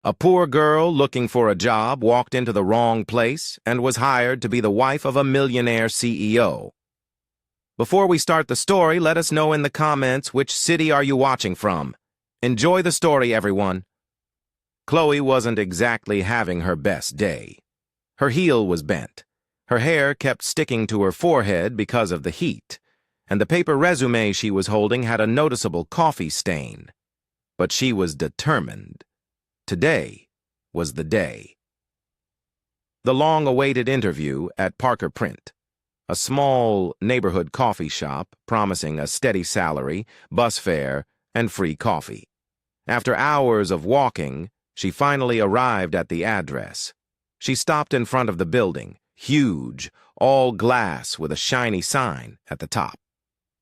A poor girl looking for a job walked into the wrong place and was hired to be the wife of a millionaire CEO. Before we start the story, let us know in the comments which city are you watching from. Enjoy the story, everyone. Chloe wasn't exactly having her best day. Her heel was bent. Her hair kept sticking to her forehead because of the heat, and the paper resume she was holding had a noticeable coffee stain. But she was determined. Today was the day. The long-awaited interview at Parker Print, a small neighborhood coffee shop promising a steady salary, bus fare, and free coffee. After hours of walking, she finally arrived at the address. She stopped in front of the building, huge, all glass with a shiny sign at the top.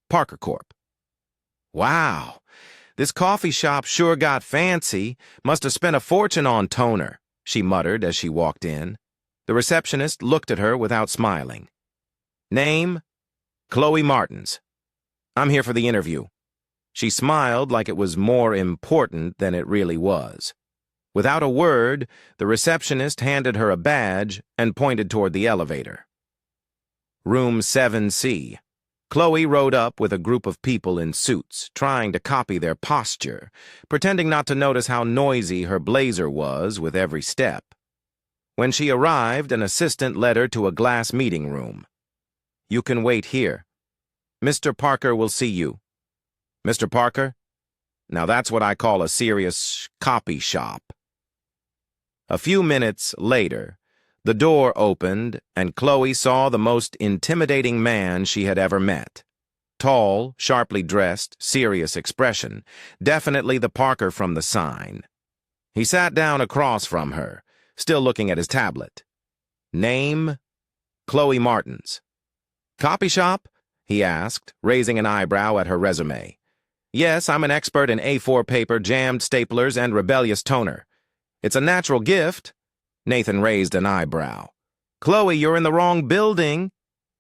Parker Corp. Wow, this coffee shop sure got fancy. Must have spent a fortune on toner, she muttered as she walked in. The receptionist looked at her without smiling. Name? Chloe Martins. I'm here for the interview. She smiled like it was more important than it really was. Without a word, the receptionist handed her a badge and pointed toward the elevator. Room 7C. Chloe rode up with a group of people in suits, trying to copy their posture, pretending not to notice how noisy her blazer was with every step. When she arrived, an assistant led her to a glass meeting room. You can wait here. Mr. Parker will see you. Mr. Parker? Now that's what I call a serious copy shop. A few minutes later, the door opened and Chloe saw the most intimidating man she had ever met. Tall, sharply dressed, serious expression, definitely the Parker from the sign. He sat down across from her, still looking at his tablet. Name? Chloe Martins. Copy shop? He asked, raising an eyebrow at her resume. Yes, I'm an expert in A4 paper, jammed staplers, and rebellious toner. It's a natural gift. Nathan raised an eyebrow. Chloe, you're in the wrong building.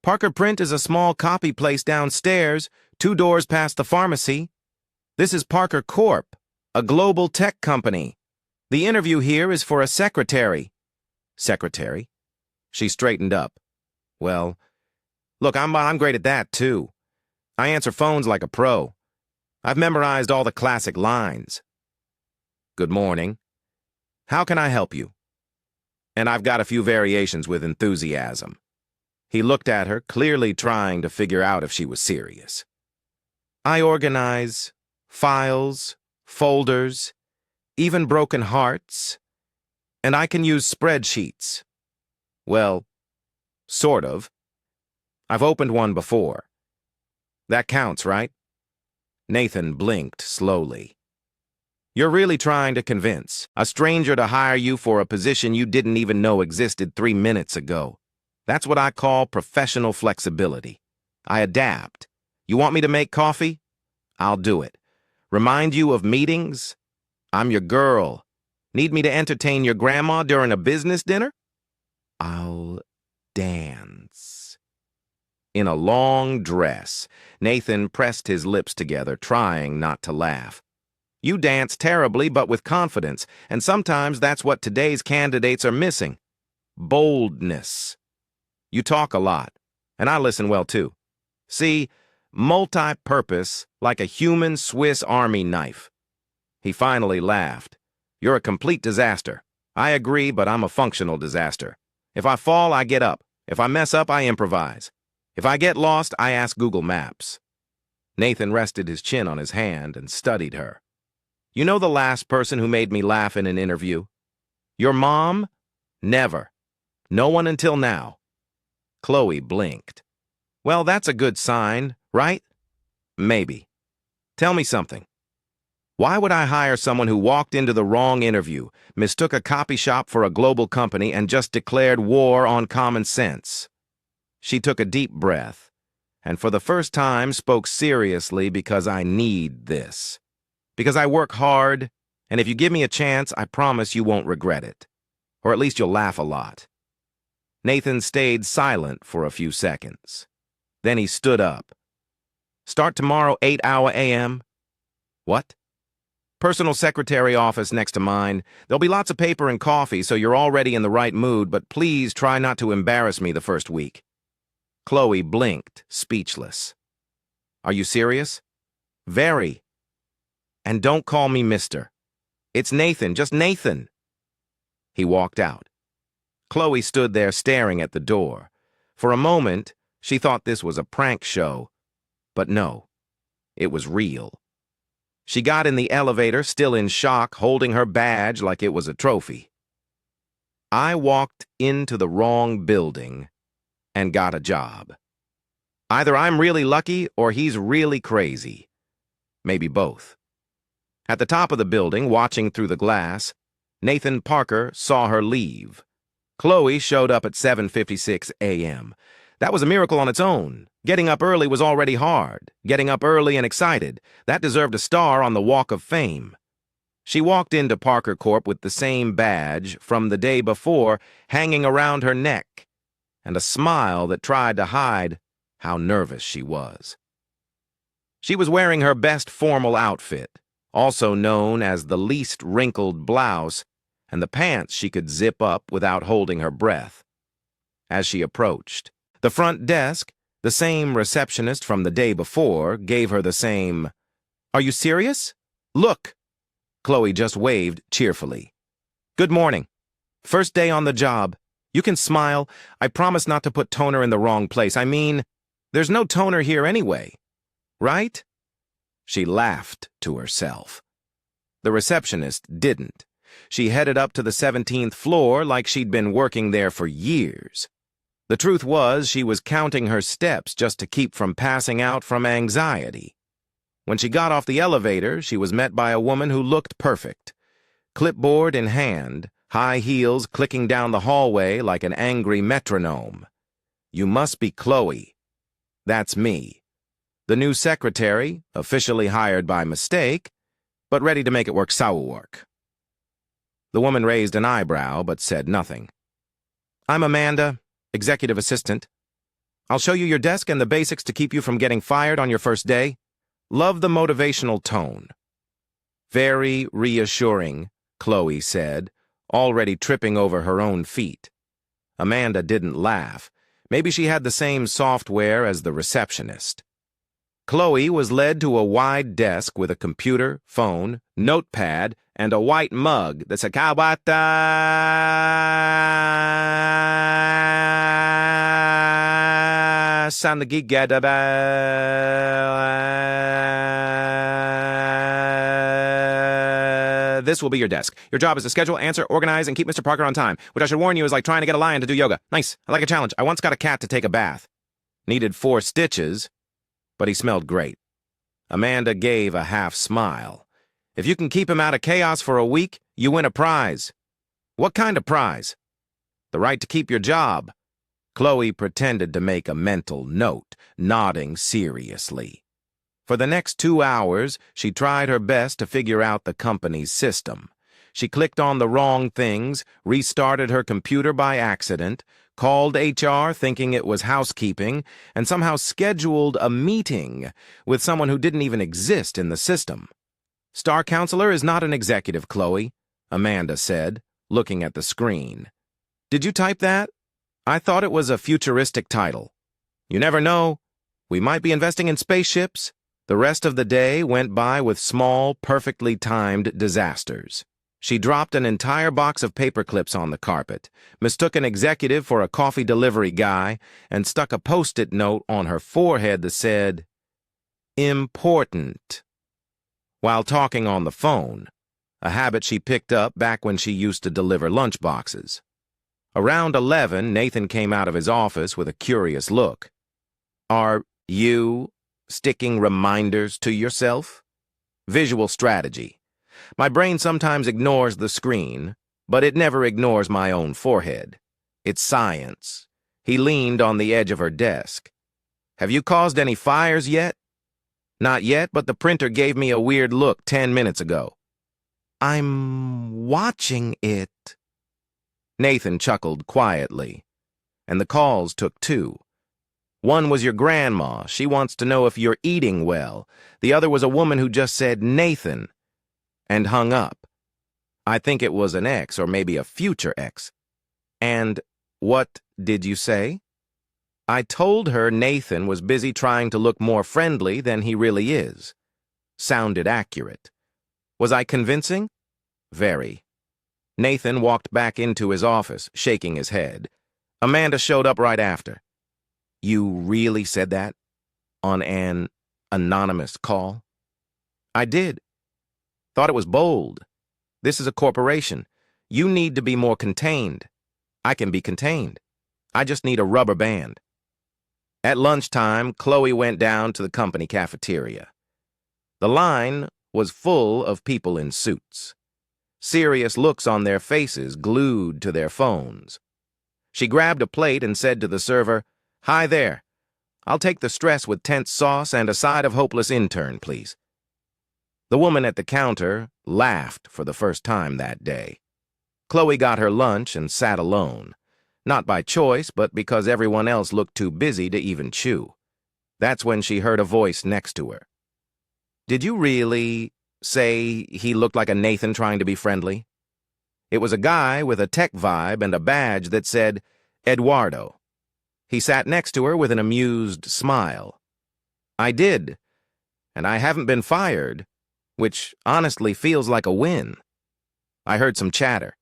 Parker Print is a small copy place downstairs, 2 doors past the pharmacy. This is Parker Corp., a global tech company. The interview here is for a secretary. Secretary? She straightened up. Well, look, I'm great at that, too. I answer phones like a pro. I've memorized all the classic lines. Good morning. How can I help you? And I've got a few variations with enthusiasm. He looked at her, clearly trying to figure out if she was serious. I organize files, folders, even broken hearts, and I can use spreadsheets. Well, sort of. I've opened one before. That counts, right? Nathan blinked slowly. You're really trying to convince a stranger to hire you for a position you didn't even know existed 3 minutes ago. That's what I call professional flexibility. I adapt. You want me to make coffee? I'll do it. Remind you of meetings? I'm your girl. Need me to entertain your grandma during a business dinner? I'll dance. In a long dress, Nathan pressed his lips together, trying not to laugh. You dance terribly, but with confidence, and sometimes that's what today's candidates are missing. Boldness. You talk a lot, and I listen well too. See, multi-purpose, like a human Swiss Army knife. He finally laughed. You're a complete disaster. I agree, but I'm a functional disaster. If I fall, I get up. If I mess up, I improvise. If I get lost, I ask Google Maps. Nathan rested his chin on his hand and studied her. You know the last person who made me laugh in an interview? Your mom? Never. No one until now. Chloe blinked. Well, that's a good sign, right? Maybe. Tell me something. Why would I hire someone who walked into the wrong interview, mistook a copy shop for a global company, and just declared war on common sense? She took a deep breath, and for the first time spoke seriously because I need this. Because I work hard, and if you give me a chance, I promise you won't regret it. Or at least you'll laugh a lot. Nathan stayed silent for a few seconds. Then he stood up. Start tomorrow 8 a.m. What? Personal secretary office next to mine. There'll be lots of paper and coffee, so you're already in the right mood, but please try not to embarrass me the first week." Chloe blinked, speechless. "Are you serious?" "Very. And don't call me mister. It's Nathan, just Nathan." He walked out. Chloe stood there staring at the door. For a moment, she thought this was a prank show. But no, it was real. She got in the elevator, still in shock, holding her badge like it was a trophy. "I walked into the wrong building and got a job. Either I'm really lucky or he's really crazy. Maybe both." At the top of the building, watching through the glass, Nathan Parker saw her leave. Chloe showed up at 7:56 a.m. That was a miracle on its own. Getting up early was already hard. Getting up early and excited, that deserved a star on the Walk of Fame. She walked into Parker Corp with the same badge from the day before hanging around her neck, and a smile that tried to hide how nervous she was. She was wearing her best formal outfit, also known as the least wrinkled blouse, and the pants she could zip up without holding her breath. As she approached, the front desk, the same receptionist from the day before, gave her the same, "Are you serious? Look!" Chloe just waved cheerfully. "Good morning. First day on the job. You can smile. I promise not to put toner in the wrong place. I mean, there's no toner here anyway. Right?" She laughed to herself. The receptionist didn't. She headed up to the 17th floor like she'd been working there for years. The truth was, she was counting her steps just to keep from passing out from anxiety. When she got off the elevator, she was met by a woman who looked perfect. Clipboard in hand, high heels clicking down the hallway like an angry metronome. "You must be Chloe." "That's me. The new secretary, officially hired by mistake, but ready to make it work work." The woman raised an eyebrow but said nothing. "I'm Amanda, executive assistant. I'll show you your desk and the basics to keep you from getting fired on your first day. Love the motivational tone." "Very reassuring," Chloe said, already tripping over her own feet. Amanda didn't laugh. Maybe she had the same software as the receptionist. Chloe was led to a wide desk with a computer, phone, notepad, and a white mug that said "Kawata San the This will be your desk. Your job is to schedule, answer, organize, and keep Mr. Parker on time, which I should warn you is like trying to get a lion to do yoga. Nice. I like a challenge. I once got a cat to take a bath. Needed 4 stitches, but he smelled great." Amanda gave a half smile. "If you can keep him out of chaos for a week, you win a prize." "What kind of prize?" "The right to keep your job." Chloe pretended to make a mental note, nodding seriously. For the next 2 hours, she tried her best to figure out the company's system. She clicked on the wrong things, restarted her computer by accident, called HR thinking it was housekeeping, and somehow scheduled a meeting with someone who didn't even exist in the system. "Star Counselor is not an executive, Chloe," Amanda said, looking at the screen. "Did you type that? I thought it was a futuristic title." "You never know. We might be investing in spaceships." The rest of the day went by with small, perfectly timed disasters. She dropped an entire box of paper clips on the carpet, mistook an executive for a coffee delivery guy, and stuck a Post-it note on her forehead that said, "Important," while talking on the phone, a habit she picked up back when she used to deliver lunch boxes. Around 11, Nathan came out of his office with a curious look. "Are you sticking reminders to yourself?" Visual strategy. My brain sometimes ignores the screen, but it never ignores my own forehead. It's science. He leaned on the edge of her desk. "Have you caused any fires yet?" "Not yet, but the printer gave me a weird look 10 minutes ago." "I'm watching it." Nathan chuckled quietly. "And the calls took 2. One was your grandma. She wants to know if you're eating well. The other was a woman who just said Nathan. and hung up. I think it was an ex or maybe a future ex. And what did you say? I told her Nathan was busy trying to look more friendly than he really is. Sounded accurate. Was I convincing? Very. Nathan walked back into his office, shaking his head. Amanda showed up right after. You really said that? On an anonymous call? I did. Thought it was bold. This is a corporation. You need to be more contained. I can be contained. I just need a rubber band. At lunchtime, Chloe went down to the company cafeteria. The line was full of people in suits. Serious looks on their faces glued to their phones. She grabbed a plate and said to the server, "Hi there. I'll take the stress with tense sauce and a side of hopeless intern, please." The woman at the counter laughed for the first time that day. Chloe got her lunch and sat alone. Not by choice, but because everyone else looked too busy to even chew. That's when she heard a voice next to her. Did you really say he looked like a Nathan trying to be friendly? It was a guy with a tech vibe and a badge that said, Eduardo. He sat next to her with an amused smile. I did, and I haven't been fired, which honestly feels like a win. I heard some chatter.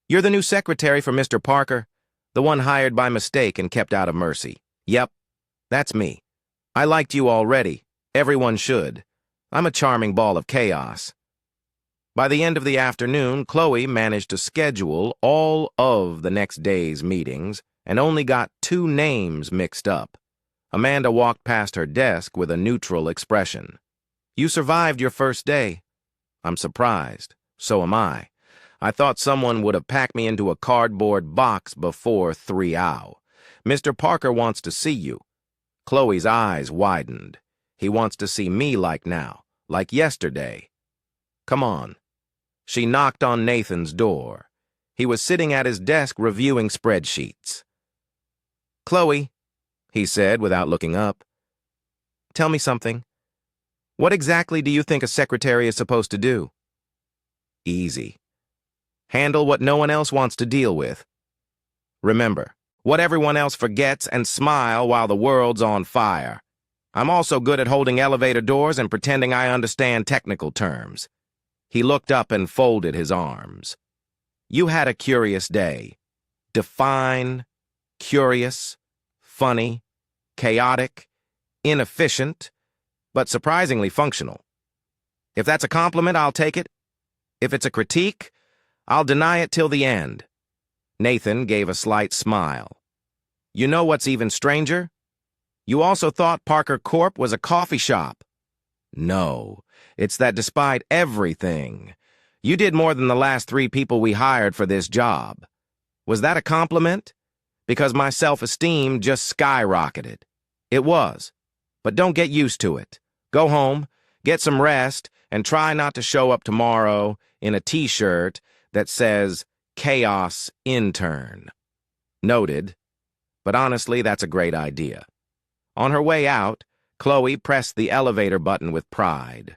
You're the new secretary for Mr. Parker, the one hired by mistake and kept out of mercy. Yep, that's me. I liked you already. Everyone should. I'm a charming ball of chaos. By the end of the afternoon, Chloe managed to schedule all of the next day's meetings and only got 2 names mixed up. Amanda walked past her desk with a neutral expression. You survived your first day. I'm surprised. So am I. I thought someone would have packed me into a cardboard box before 3 hours. Mr. Parker wants to see you. Chloe's eyes widened. He wants to see me like now, like yesterday. Come on. She knocked on Nathan's door. He was sitting at his desk reviewing spreadsheets. Chloe, he said without looking up. Tell me something. What exactly do you think a secretary is supposed to do? Easy. Handle what no one else wants to deal with. Remember, what everyone else forgets and smile while the world's on fire. I'm also good at holding elevator doors and pretending I understand technical terms. He looked up and folded his arms. You had a curious day. Define, curious, funny, chaotic, inefficient, but surprisingly functional. If that's a compliment, I'll take it. If it's a critique, I'll deny it till the end. Nathan gave a slight smile. You know what's even stranger? You also thought Parker Corp was a coffee shop. No, it's that despite everything, you did more than the last 3 people we hired for this job. Was that a compliment? Because my self-esteem just skyrocketed. It was. But don't get used to it. Go home, get some rest, and try not to show up tomorrow in a t-shirt that says, Chaos Intern. Noted. But honestly, that's a great idea. On her way out, Chloe pressed the elevator button with pride.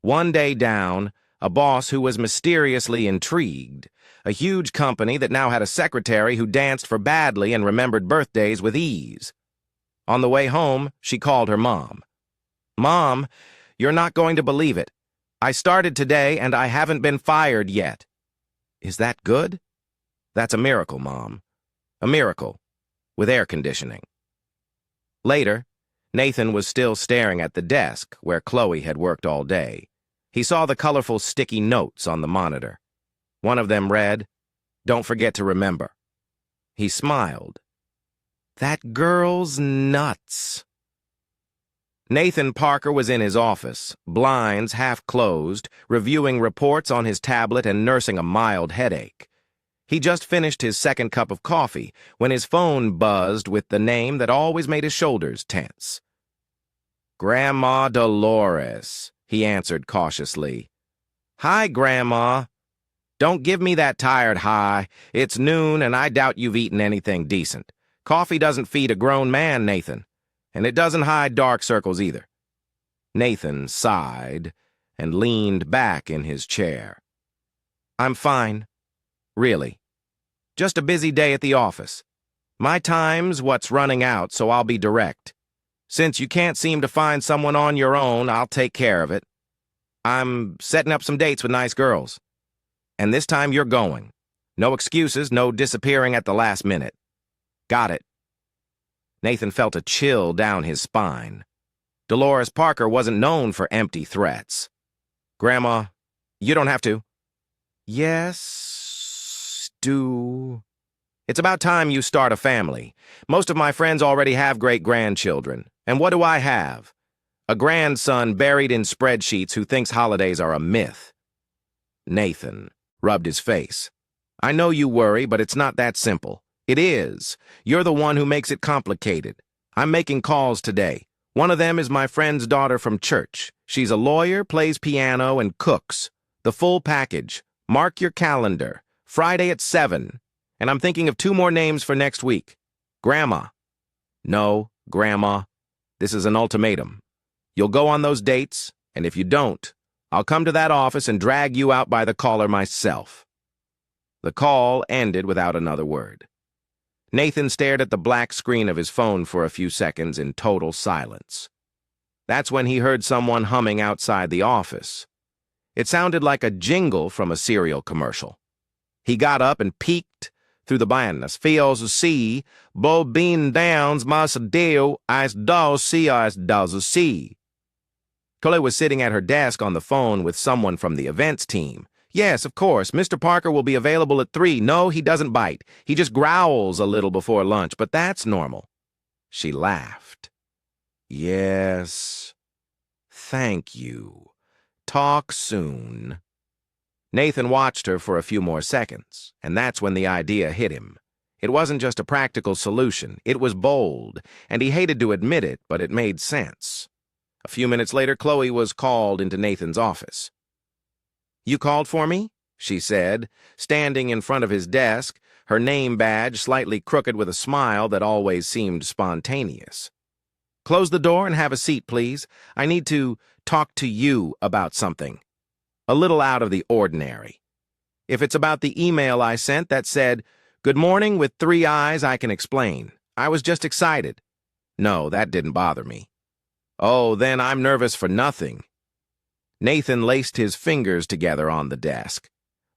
One day down, a boss who was mysteriously intrigued. A huge company that now had a secretary who danced for badly and remembered birthdays with ease. On the way home, she called her mom. Mom, you're not going to believe it. I started today and I haven't been fired yet. Is that good? That's a miracle, Mom. A miracle. With air conditioning. Later, Nathan was still staring at the desk where Chloe had worked all day. He saw the colorful sticky notes on the monitor. One of them read, Don't forget to remember. He smiled. That girl's nuts. Nathan Parker was in his office, blinds half closed, reviewing reports on his tablet and nursing a mild headache. He just finished his second cup of coffee when his phone buzzed with the name that always made his shoulders tense. Grandma Dolores, he answered cautiously. Hi, Grandma. Don't give me that tired hi. It's noon and I doubt you've eaten anything decent. Coffee doesn't feed a grown man, Nathan, and it doesn't hide dark circles either. Nathan sighed and leaned back in his chair. I'm fine. Really. Just a busy day at the office. My time's what's running out, so I'll be direct. Since you can't seem to find someone on your own, I'll take care of it. I'm setting up some dates with nice girls. And this time you're going. No excuses, no disappearing at the last minute. Got it. Nathan felt a chill down his spine. Dolores Parker wasn't known for empty threats. Grandma, you don't have to. Yes, do. It's about time you start a family. Most of my friends already have great-grandchildren. And what do I have? A grandson buried in spreadsheets who thinks holidays are a myth. Nathan rubbed his face. I know you worry, but it's not that simple. It is. You're the one who makes it complicated. I'm making calls today. One of them is my friend's daughter from church. She's a lawyer, plays piano, and cooks. The full package. Mark your calendar. Friday at 7. And I'm thinking of 2 more names for next week. Grandma. No, Grandma. This is an ultimatum. You'll go on those dates, and if you don't, I'll come to that office and drag you out by the collar myself. The call ended without another word. Nathan stared at the black screen of his phone for a few seconds in total silence. That's when he heard someone humming outside the office. It sounded like a jingle from a cereal commercial. He got up and peeked through the blindness. Feels see, bo bean downs mas deo as do see as does see. Chloe was sitting at her desk on the phone with someone from the events team. Yes, of course, Mr. Parker will be available at 3. No, he doesn't bite. He just growls a little before lunch, but that's normal. She laughed. Yes. Thank you. Talk soon. Nathan watched her for a few more seconds, and that's when the idea hit him. It wasn't just a practical solution. It was bold, and he hated to admit it, but it made sense. A few minutes later, Chloe was called into Nathan's office. You called for me? She said, standing in front of his desk, her name badge slightly crooked with a smile that always seemed spontaneous. Close the door and have a seat, please. I need to talk to you about something. A little out of the ordinary. If it's about the email I sent that said, "Good morning with 3 eyes," I can explain. I was just excited. No, that didn't bother me. Oh, then I'm nervous for nothing. Nathan laced his fingers together on the desk.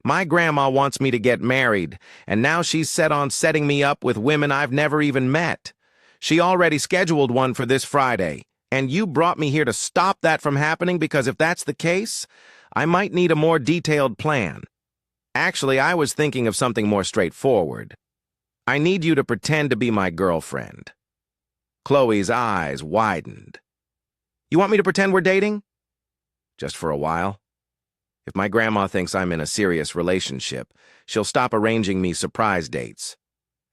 My grandma wants me to get married, and now she's set on setting me up with women I've never even met. She already scheduled one for this Friday, and you brought me here to stop that from happening because if that's the case, I might need a more detailed plan. Actually, I was thinking of something more straightforward. I need you to pretend to be my girlfriend. Chloe's eyes widened. You want me to pretend we're dating? Just for a while. If my grandma thinks I'm in a serious relationship, she'll stop arranging me surprise dates.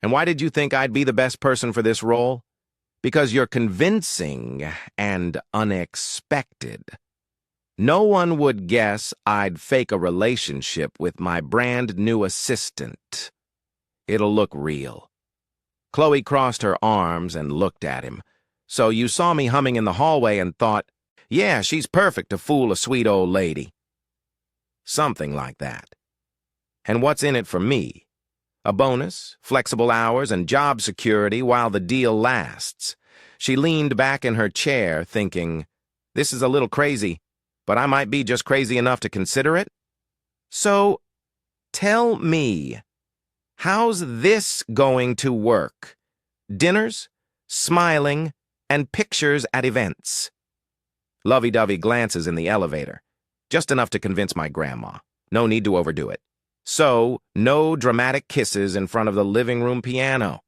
And why did you think I'd be the best person for this role? Because you're convincing and unexpected. No one would guess I'd fake a relationship with my brand new assistant. It'll look real. Chloe crossed her arms and looked at him. So you saw me humming in the hallway and thought, yeah, she's perfect to fool a sweet old lady. Something like that. And what's in it for me? A bonus, flexible hours, and job security while the deal lasts. She leaned back in her chair, thinking, this is a little crazy, but I might be just crazy enough to consider it. So, tell me, how's this going to work? Dinners, smiling, and pictures at events. Lovey-dovey glances in the elevator. Just enough to convince my grandma. No need to overdo it. So, no dramatic kisses in front of the living room piano.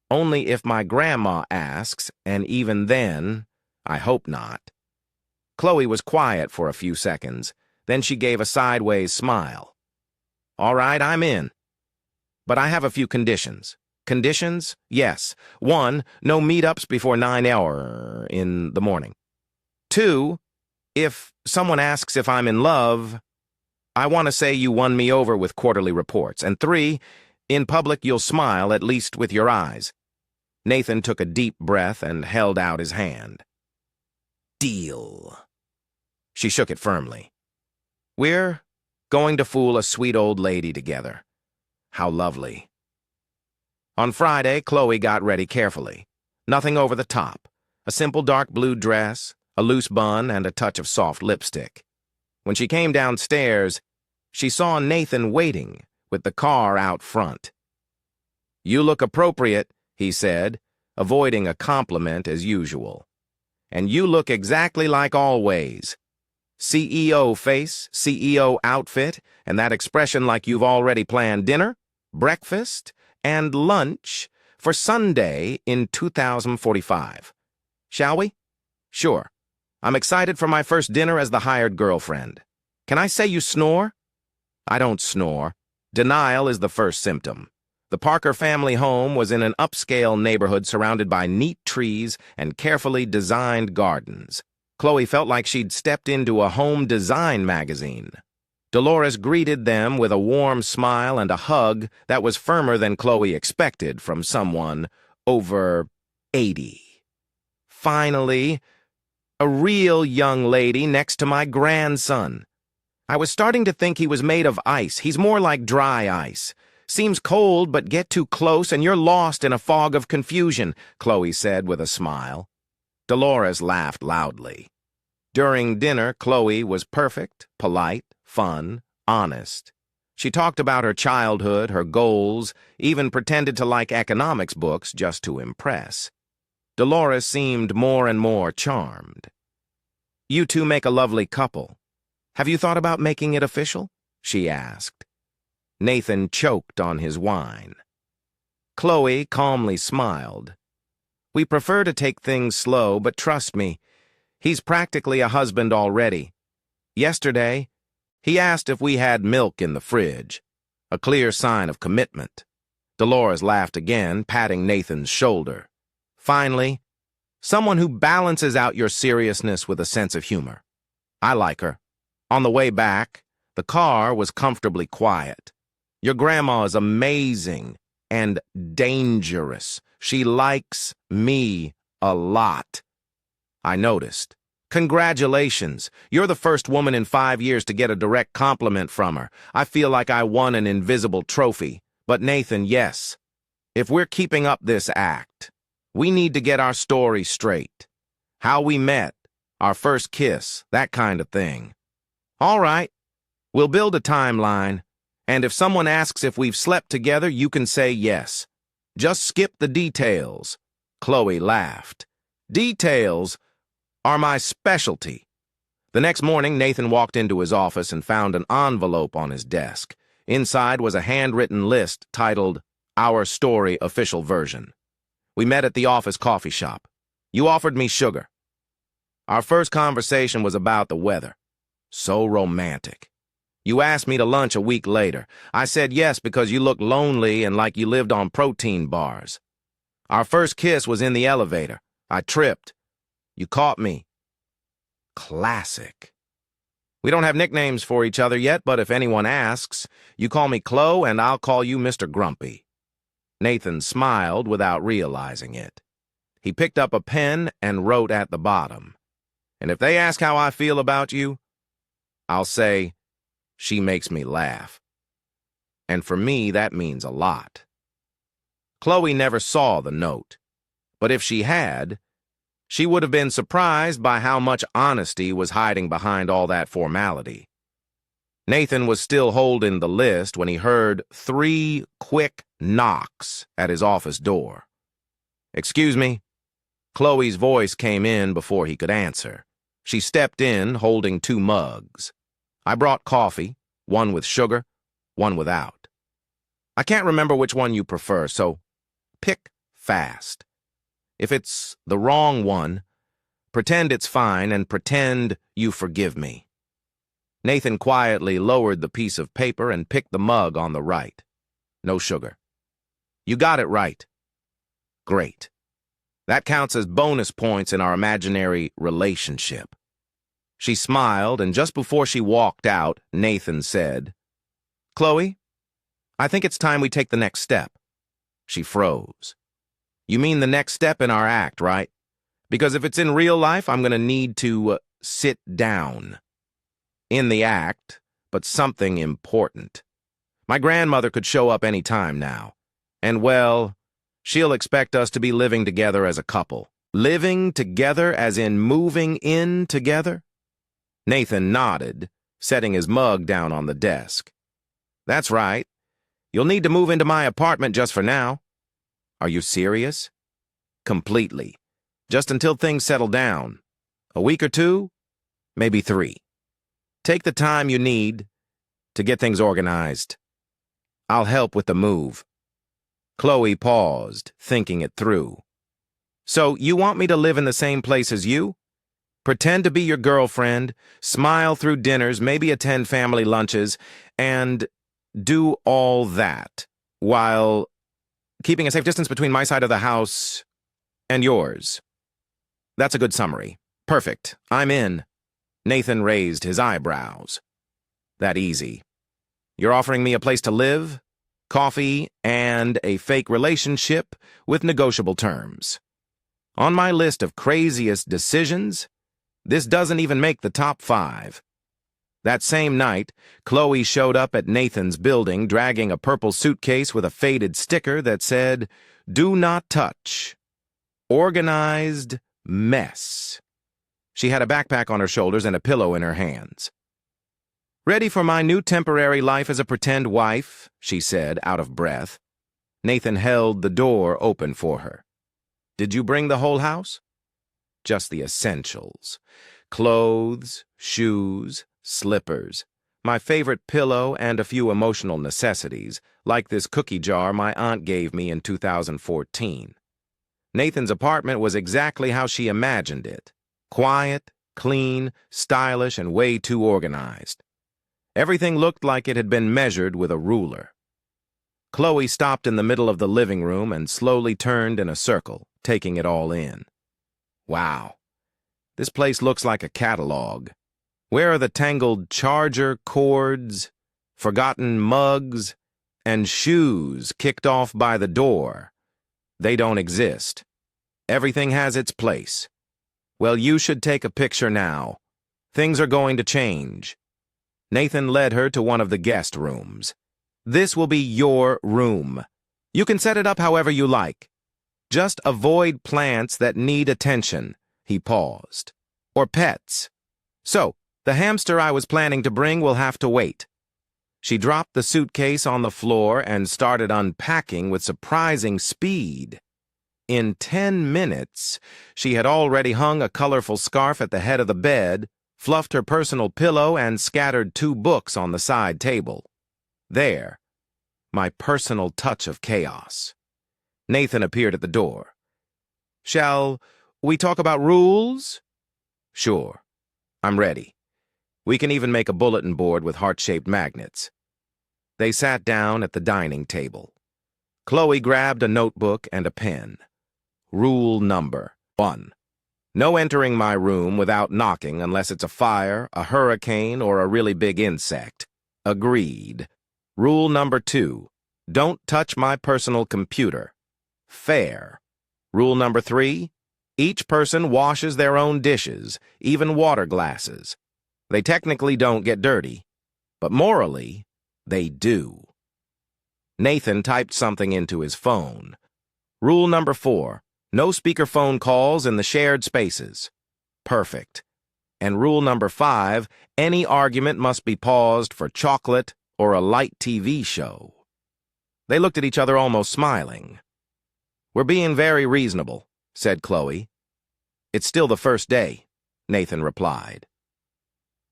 Only if my grandma asks, and even then, I hope not. Chloe was quiet for a few seconds. Then she gave a sideways smile. All right, I'm in. But I have a few conditions. Conditions? Yes. 1, no meetups before 9 in the morning. 2, if someone asks if I'm in love, I want to say you won me over with quarterly reports. And 3, in public you'll smile, at least with your eyes. Nathan took a deep breath and held out his hand. Deal. She shook it firmly. We're going to fool a sweet old lady together. How lovely. On Friday, Chloe got ready carefully. Nothing over the top. A simple dark blue dress, a loose bun, and a touch of soft lipstick. When she came downstairs, she saw Nathan waiting, with the car out front. You look appropriate, he said, avoiding a compliment as usual. And you look exactly like always. CEO face, CEO outfit, and that expression like you've already planned dinner, breakfast, and lunch for Sunday in 2045. Shall we? Sure. I'm excited for my first dinner as the hired girlfriend. Can I say you snore? I don't snore. Denial is the first symptom. The Parker family home was in an upscale neighborhood surrounded by neat trees and carefully designed gardens. Chloe felt like she'd stepped into a home design magazine. Dolores greeted them with a warm smile and a hug that was firmer than Chloe expected from someone over 80. Finally, a real young lady next to my grandson. I was starting to think he was made of ice. He's more like dry ice. Seems cold, but get too close and you're lost in a fog of confusion, Chloe said with a smile. Dolores laughed loudly. During dinner, Chloe was perfect, polite, fun, honest. She talked about her childhood, her goals, even pretended to like economics books just to impress. Dolores seemed more and more charmed. You two make a lovely couple. Have you thought about making it official? She asked. Nathan choked on his wine. Chloe calmly smiled. We prefer to take things slow, but trust me, he's practically a husband already. Yesterday, he asked if we had milk in the fridge, a clear sign of commitment. Dolores laughed again, patting Nathan's shoulder. Finally, someone who balances out your seriousness with a sense of humor. I like her. On the way back, the car was comfortably quiet. Your grandma is amazing and dangerous. She likes me a lot. I noticed. Congratulations. You're the first woman in 5 years to get a direct compliment from her. I feel like I won an invisible trophy. But Nathan, yes. If we're keeping up this act, we need to get our story straight. How we met, our first kiss, that kind of thing. All right. We'll build a timeline. And if someone asks if we've slept together, you can say yes. Just skip the details. Chloe laughed. Details are my specialty. The next morning, Nathan walked into his office and found an envelope on his desk. Inside was a handwritten list titled, Our Story Official Version. We met at the office coffee shop. You offered me sugar. Our first conversation was about the weather. So romantic. You asked me to lunch a week later. I said yes because you looked lonely and like you lived on protein bars. Our first kiss was in the elevator. I tripped. You caught me. Classic. We don't have nicknames for each other yet, but if anyone asks, you call me Chloe and I'll call you Mr. Grumpy. Nathan smiled without realizing it. He picked up a pen and wrote at the bottom. And if they ask how I feel about you, I'll say, she makes me laugh. And for me, that means a lot. Chloe never saw the note, but if she had, she would have been surprised by how much honesty was hiding behind all that formality. Nathan was still holding the list when he heard 3 quick knocks at his office door. Excuse me? Chloe's voice came in before he could answer. She stepped in, holding 2 mugs. I brought coffee, one with sugar, one without. I can't remember which one you prefer, so pick fast. If it's the wrong one, pretend it's fine and pretend you forgive me. Nathan quietly lowered the piece of paper and picked the mug on the right. No sugar. You got it right. Great. That counts as bonus points in our imaginary relationship. She smiled, and just before she walked out, Nathan said, Chloe, I think it's time we take the next step. She froze. You mean the next step in our act, right? Because if it's in real life, I'm going to need to sit down. in the act, but something important. My grandmother could show up any time now. And, well, she'll expect us to be living together as a couple. Living together as in moving in together? Nathan nodded, setting his mug down on the desk. That's right. You'll need to move into my apartment just for now. Are you serious? Completely. Just until things settle down. A week or two? Maybe 3. Take the time you need to get things organized. I'll help with the move. Chloe paused, thinking it through. So you want me to live in the same place as you? Pretend to be your girlfriend, smile through dinners, maybe attend family lunches, and do all that while keeping a safe distance between my side of the house and yours. That's a good summary. Perfect. I'm in. Nathan raised his eyebrows. That easy. You're offering me a place to live, coffee, and a fake relationship with negotiable terms. On my list of craziest decisions, this doesn't even make the top 5. That same night, Chloe showed up at Nathan's building dragging a purple suitcase with a faded sticker that said, "Do not touch. Organized mess." She had a backpack on her shoulders and a pillow in her hands. "Ready for my new temporary life as a pretend wife," she said, out of breath. Nathan held the door open for her. "Did you bring the whole house?" "Just the essentials. Clothes, shoes, slippers, my favorite pillow, and a few emotional necessities, like this cookie jar my aunt gave me in 2014. Nathan's apartment was exactly how she imagined it. Quiet, clean, stylish, and way too organized. Everything looked like it had been measured with a ruler. Chloe stopped in the middle of the living room and slowly turned in a circle, taking it all in. Wow. This place looks like a catalog. Where are the tangled charger cords, forgotten mugs, and shoes kicked off by the door? They don't exist. Everything has its place. Well, you should take a picture now. Things are going to change. Nathan led her to one of the guest rooms. This will be your room. You can set it up however you like. Just avoid plants that need attention. He paused. Or pets. So, the hamster I was planning to bring will have to wait. She dropped the suitcase on the floor and started unpacking with surprising speed. In 10 minutes, she had already hung a colorful scarf at the head of the bed, fluffed her personal pillow, and scattered 2 books on the side table. There, my personal touch of chaos. Nathan appeared at the door. "Shall we talk about rules?" "Sure. I'm ready. We can even make a bulletin board with heart-shaped magnets." They sat down at the dining table. Chloe grabbed a notebook and a pen. Rule number 1. No entering my room without knocking unless it's a fire, a hurricane, or a really big insect. Agreed. Rule number 2. Don't touch my personal computer. Fair. Rule number 3. Each person washes their own dishes, even water glasses. They technically don't get dirty, but morally, they do. Nathan typed something into his phone. Rule number 4. No speakerphone calls in the shared spaces. Perfect. And rule number 5, any argument must be paused for chocolate or a light TV show. They looked at each other almost smiling. "We're being very reasonable," said Chloe. "It's still the first day," Nathan replied.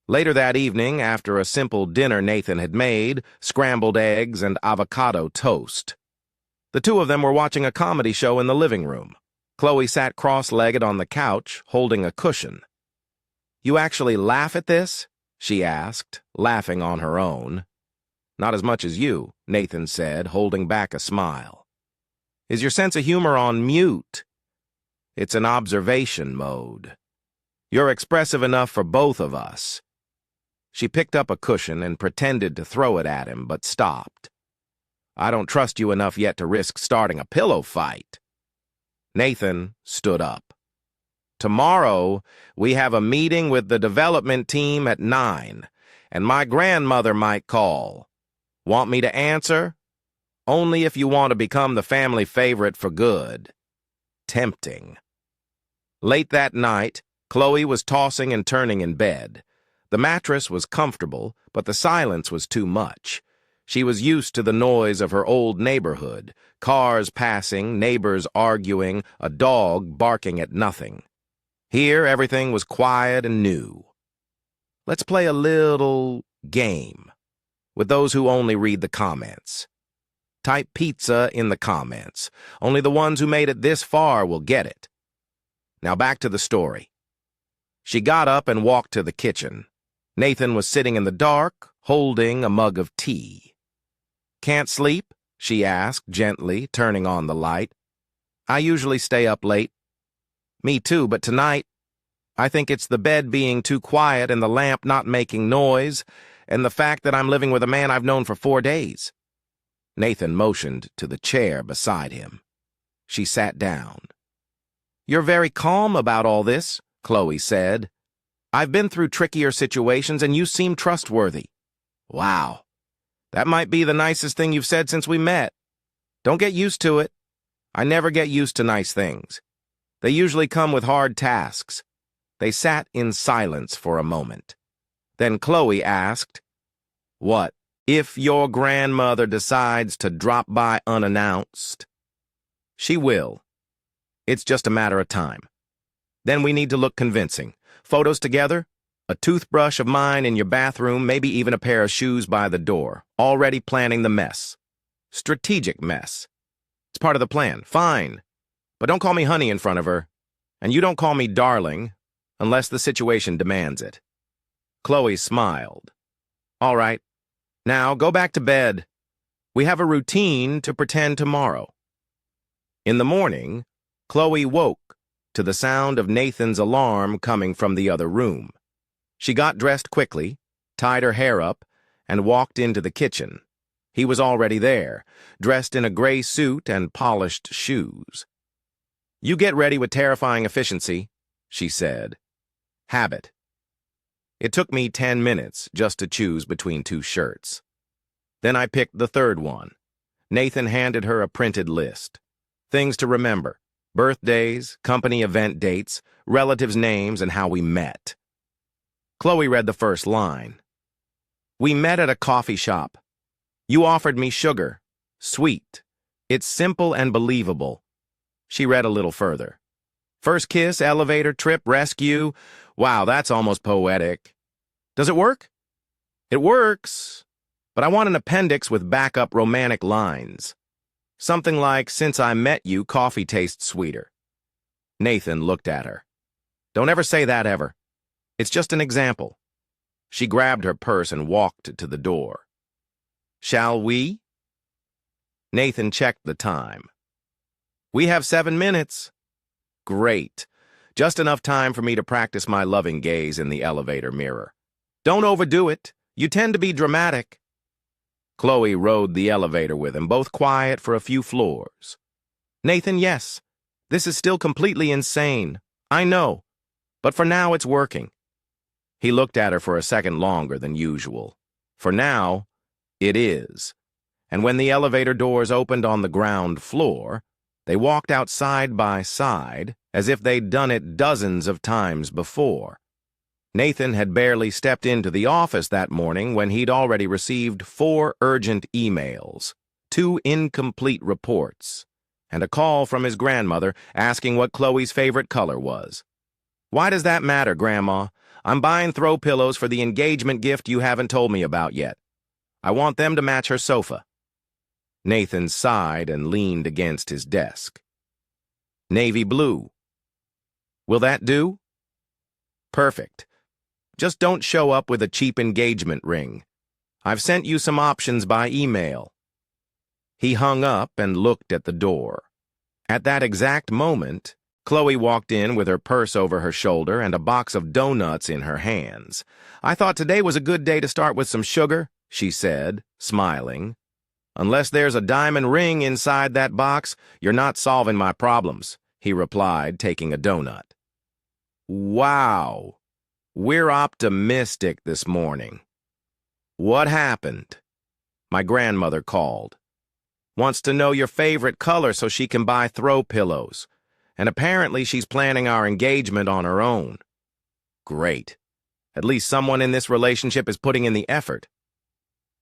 Later that evening, after a simple dinner Nathan had made, scrambled eggs and avocado toast. The two of them were watching a comedy show in the living room. Chloe sat cross-legged on the couch, holding a cushion. "You actually laugh at this?" she asked, laughing on her own. "Not as much as you," Nathan said, holding back a smile. "Is your sense of humor on mute?" "It's an observation mode. You're expressive enough for both of us." She picked up a cushion and pretended to throw it at him, but stopped. "I don't trust you enough yet to risk starting a pillow fight." Nathan stood up. "Tomorrow, we have a meeting with the development team at 9. and my grandmother might call. Want me to answer? Only if you want to become the family favorite for good. Tempting. Late that night, Chloe was tossing and turning in bed. The mattress was comfortable, but the silence was too much. She was used to the noise of her old neighborhood, cars passing, neighbors arguing, a dog barking at nothing. Here, everything was quiet and new. Let's play a little game with those who only read the comments. Type pizza in the comments. Only the ones who made it this far will get it. Now back to the story. She got up and walked to the kitchen. Nathan was sitting in the dark, holding a mug of tea. "Can't sleep?" she asked gently, turning on the light. "I usually stay up late." "Me too, but tonight, I think it's the bed being too quiet and the lamp not making noise, and the fact that I'm living with a man I've known for 4 days. Nathan motioned to the chair beside him. She sat down. "You're very calm about all this," Chloe said. "I've been through trickier situations and you seem trustworthy." "Wow. That might be the nicest thing you've said since we met. Don't get used to it. I never get used to nice things. They usually come with hard tasks." They sat in silence for a moment. Then Chloe asked, "What if your grandmother decides to drop by unannounced?" "She will. It's just a matter of time. Then we need to look convincing. Photos together, a toothbrush of mine in your bathroom, maybe even a pair of shoes by the door. Already planning the mess. Strategic mess. It's part of the plan. Fine. But don't call me honey in front of her. And you don't call me darling, unless the situation demands it." Chloe smiled. "All right. Now go back to bed. We have a routine to pretend tomorrow." In the morning, Chloe woke to the sound of Nathan's alarm coming from the other room. She got dressed quickly, tied her hair up, and walked into the kitchen. He was already there, dressed in a gray suit and polished shoes. "You get ready with terrifying efficiency," she said. "Habit." It took me 10 minutes just to choose between 2 shirts. Then I picked the third one. Nathan handed her a printed list. Things to remember: birthdays, company event dates, relatives' names, and how we met. Chloe read the first line. "We met at a coffee shop. You offered me sugar. Sweet. It's simple and believable." She read a little further. "First kiss, elevator trip, rescue. Wow, that's almost poetic. Does it work?" "It works, but I want an appendix with backup romantic lines. Something like, 'Since I met you, coffee tastes sweeter.'" Nathan looked at her. "Don't ever say that ever. It's just an example." She grabbed her purse and walked to the door. "Shall we?" Nathan checked the time. "We have 7 minutes. "Great. Just enough time for me to practice my loving gaze in the elevator mirror. Don't overdo it. You tend to be dramatic." Chloe rode the elevator with him, both quiet for a few floors. "Nathan, yes. This is still completely insane. I know. But for now, it's working." He looked at her for a second longer than usual. "For now, it is." And when the elevator doors opened on the ground floor, they walked out side by side, as if they'd done it dozens of times before. Nathan had barely stepped into the office that morning when he'd already received 4 urgent emails, 2 incomplete reports, and a call from his grandmother asking what Chloe's favorite color was. "Why does that matter, Grandma? I'm buying throw pillows for the engagement gift you haven't told me about yet. I want them to match her sofa." Nathan sighed and leaned against his desk. "Navy blue. Will that do?" "Perfect. Just don't show up with a cheap engagement ring. I've sent you some options by email." He hung up and looked at the door. At that exact moment, Chloe walked in with her purse over her shoulder and a box of donuts in her hands. "I thought today was a good day to start with some sugar," she said, smiling. "Unless there's a diamond ring inside that box, you're not solving my problems," he replied, taking a donut. "Wow, we're optimistic this morning." What happened? My grandmother called. Wants to know your favorite color so she can buy throw pillows. And apparently she's planning our engagement on her own. Great. At least someone in this relationship is putting in the effort.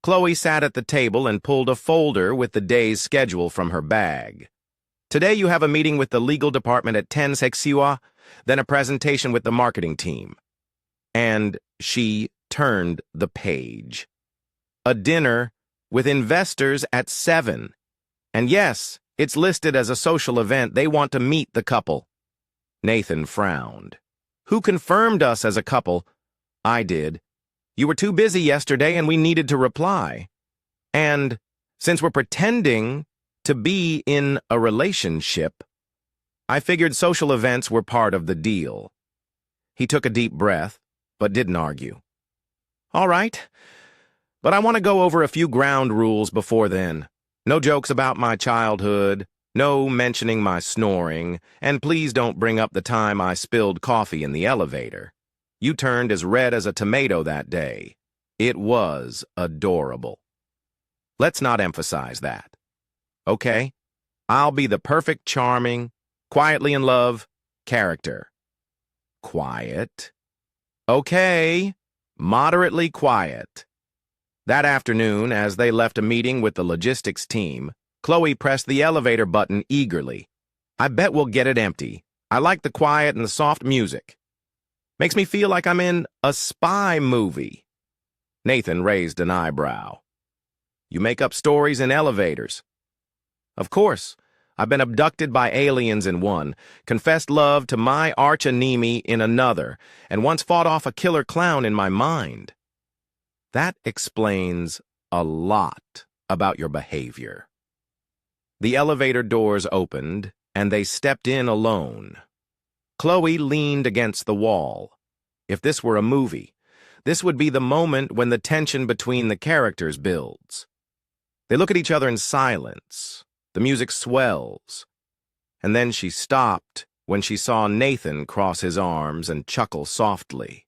Chloe sat at the table and pulled a folder with the day's schedule from her bag. Today you have a meeting with the legal department at 10 Sexiwa, then a presentation with the marketing team. And she turned the page. A dinner with investors at 7. And yes, it's listed as a social event. They want to meet the couple. Nathan frowned. Who confirmed us as a couple? I did. You were too busy yesterday and we needed to reply. And since we're pretending to be in a relationship, I figured social events were part of the deal. He took a deep breath, but didn't argue. All right, but I want to go over a few ground rules before then. No jokes about my childhood, no mentioning my snoring, and please don't bring up the time I spilled coffee in the elevator. You turned as red as a tomato that day. It was adorable. Let's not emphasize that. Okay? I'll be the perfect, charming, quietly in love character. Quiet. Okay. Moderately quiet. That afternoon, as they left a meeting with the logistics team, Chloe pressed the elevator button eagerly. I bet we'll get it empty. I like the quiet and the soft music. Makes me feel like I'm in a spy movie. Nathan raised an eyebrow. You make up stories in elevators. Of course. I've been abducted by aliens in one, confessed love to my arch-enemy in another, and once fought off a killer clown in my mind. That explains a lot about your behavior. The elevator doors opened, and they stepped in alone. Chloe leaned against the wall. If this were a movie, this would be the moment when the tension between the characters builds. They look at each other in silence. The music swells. And then she stopped when she saw Nathan cross his arms and chuckle softly.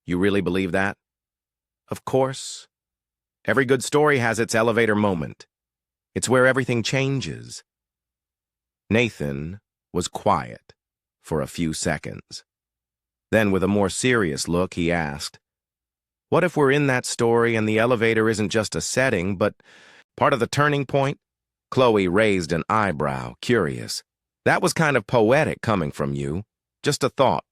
You really believe that? Of course. Every good story has its elevator moment. It's where everything changes. Nathan was quiet for a few seconds. Then, with a more serious look, he asked, what if we're in that story and the elevator isn't just a setting, but part of the turning point? Chloe raised an eyebrow, curious. That was kind of poetic coming from you. Just a thought.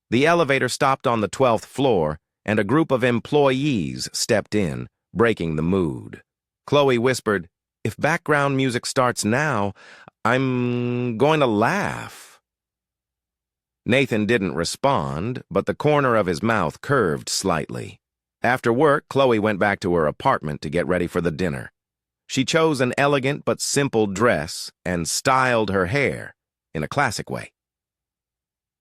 The elevator stopped on the 12th floor, and a group of employees stepped in, breaking the mood. Chloe whispered, if background music starts now, I'm going to laugh. Nathan didn't respond, but the corner of his mouth curved slightly. After work, Chloe went back to her apartment to get ready for the dinner. She chose an elegant but simple dress and styled her hair in a classic way.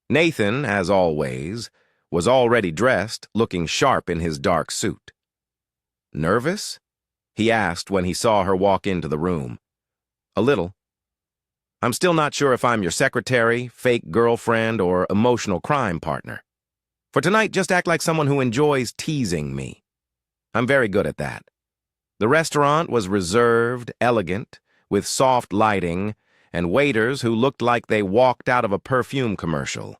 Nathan, as always, was already dressed, looking sharp in his dark suit. Nervous? He asked when he saw her walk into the room. A little. I'm still not sure if I'm your secretary, fake girlfriend, or emotional crime partner. For tonight, just act like someone who enjoys teasing me. I'm very good at that. The restaurant was reserved, elegant, with soft lighting, and waiters who looked like they walked out of a perfume commercial.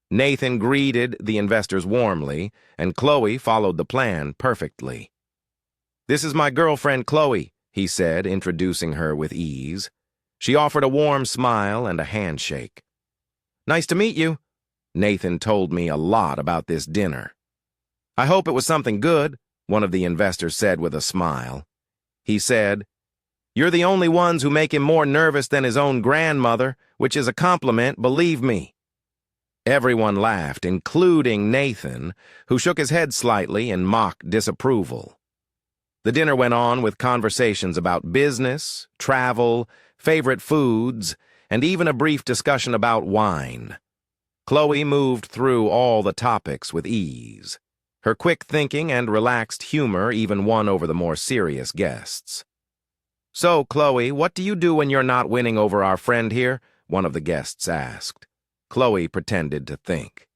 Nathan greeted the investors warmly, and Chloe followed the plan perfectly. This is my girlfriend, Chloe, he said, introducing her with ease. She offered a warm smile and a handshake. Nice to meet you. Nathan told me a lot about this dinner. I hope it was something good, one of the investors said with a smile. He said, you're the only ones who make him more nervous than his own grandmother, which is a compliment, believe me. Everyone laughed, including Nathan, who shook his head slightly in mock disapproval. The dinner went on with conversations about business, travel, favorite foods, and even a brief discussion about wine. Chloe moved through all the topics with ease. Her quick thinking and relaxed humor even won over the more serious guests. So, Chloe, what do you do when you're not winning over our friend here? One of the guests asked. Chloe pretended to think.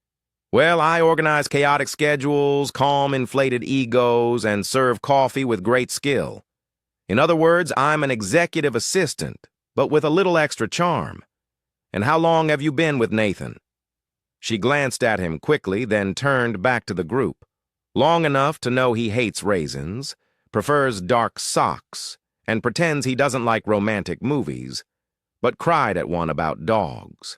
Well, I organize chaotic schedules, calm inflated egos, and serve coffee with great skill. In other words, I'm an executive assistant, but with a little extra charm. And how long have you been with Nathan? She glanced at him quickly, then turned back to the group. Long enough to know he hates raisins, prefers dark socks, and pretends he doesn't like romantic movies, but cried at one about dogs.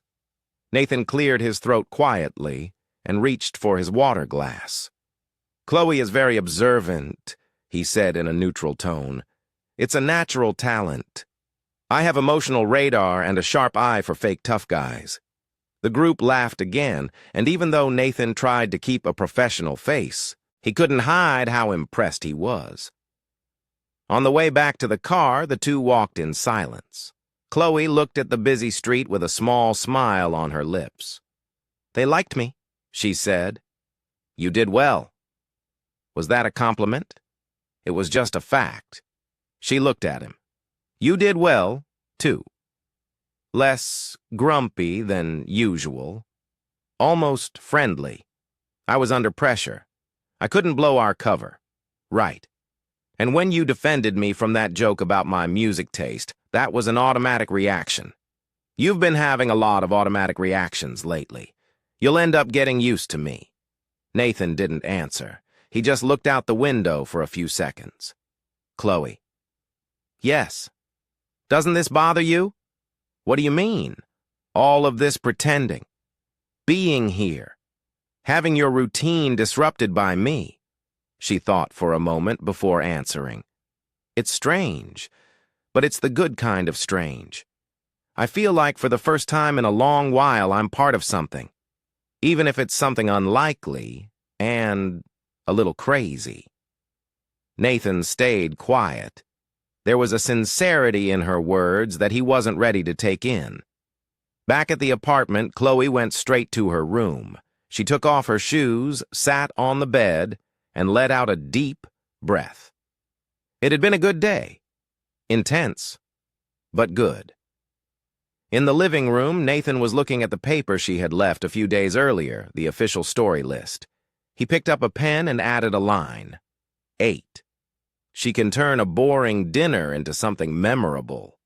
Nathan cleared his throat quietly and reached for his water glass. Chloe is very observant, he said in a neutral tone. It's a natural talent. I have emotional radar and a sharp eye for fake tough guys. The group laughed again, and even though Nathan tried to keep a professional face, he couldn't hide how impressed he was. On the way back to the car, the two walked in silence. Chloe looked at the busy street with a small smile on her lips. They liked me, she said. You did well. Was that a compliment? It was just a fact. She looked at him. You did well, too. Less grumpy than usual. Almost friendly. I was under pressure. I couldn't blow our cover. Right. And when you defended me from that joke about my music taste, that was an automatic reaction. You've been having a lot of automatic reactions lately. You'll end up getting used to me. Nathan didn't answer. He just looked out the window for a few seconds. Chloe. Yes. Doesn't this bother you? What do you mean? All of this pretending. Being here. Having your routine disrupted by me. She thought for a moment before answering. It's strange, but it's the good kind of strange. I feel like for the first time in a long while I'm part of something. Even if it's something unlikely and a little crazy. Nathan stayed quiet. There was a sincerity in her words that he wasn't ready to take in. Back at the apartment, Chloe went straight to her room. She took off her shoes, sat on the bed, and let out a deep breath. It had been a good day. Intense, but good. In the living room, Nathan was looking at the paper she had left a few days earlier, the official story list. He picked up a pen and added a line. 8. She can turn a boring dinner into something memorable.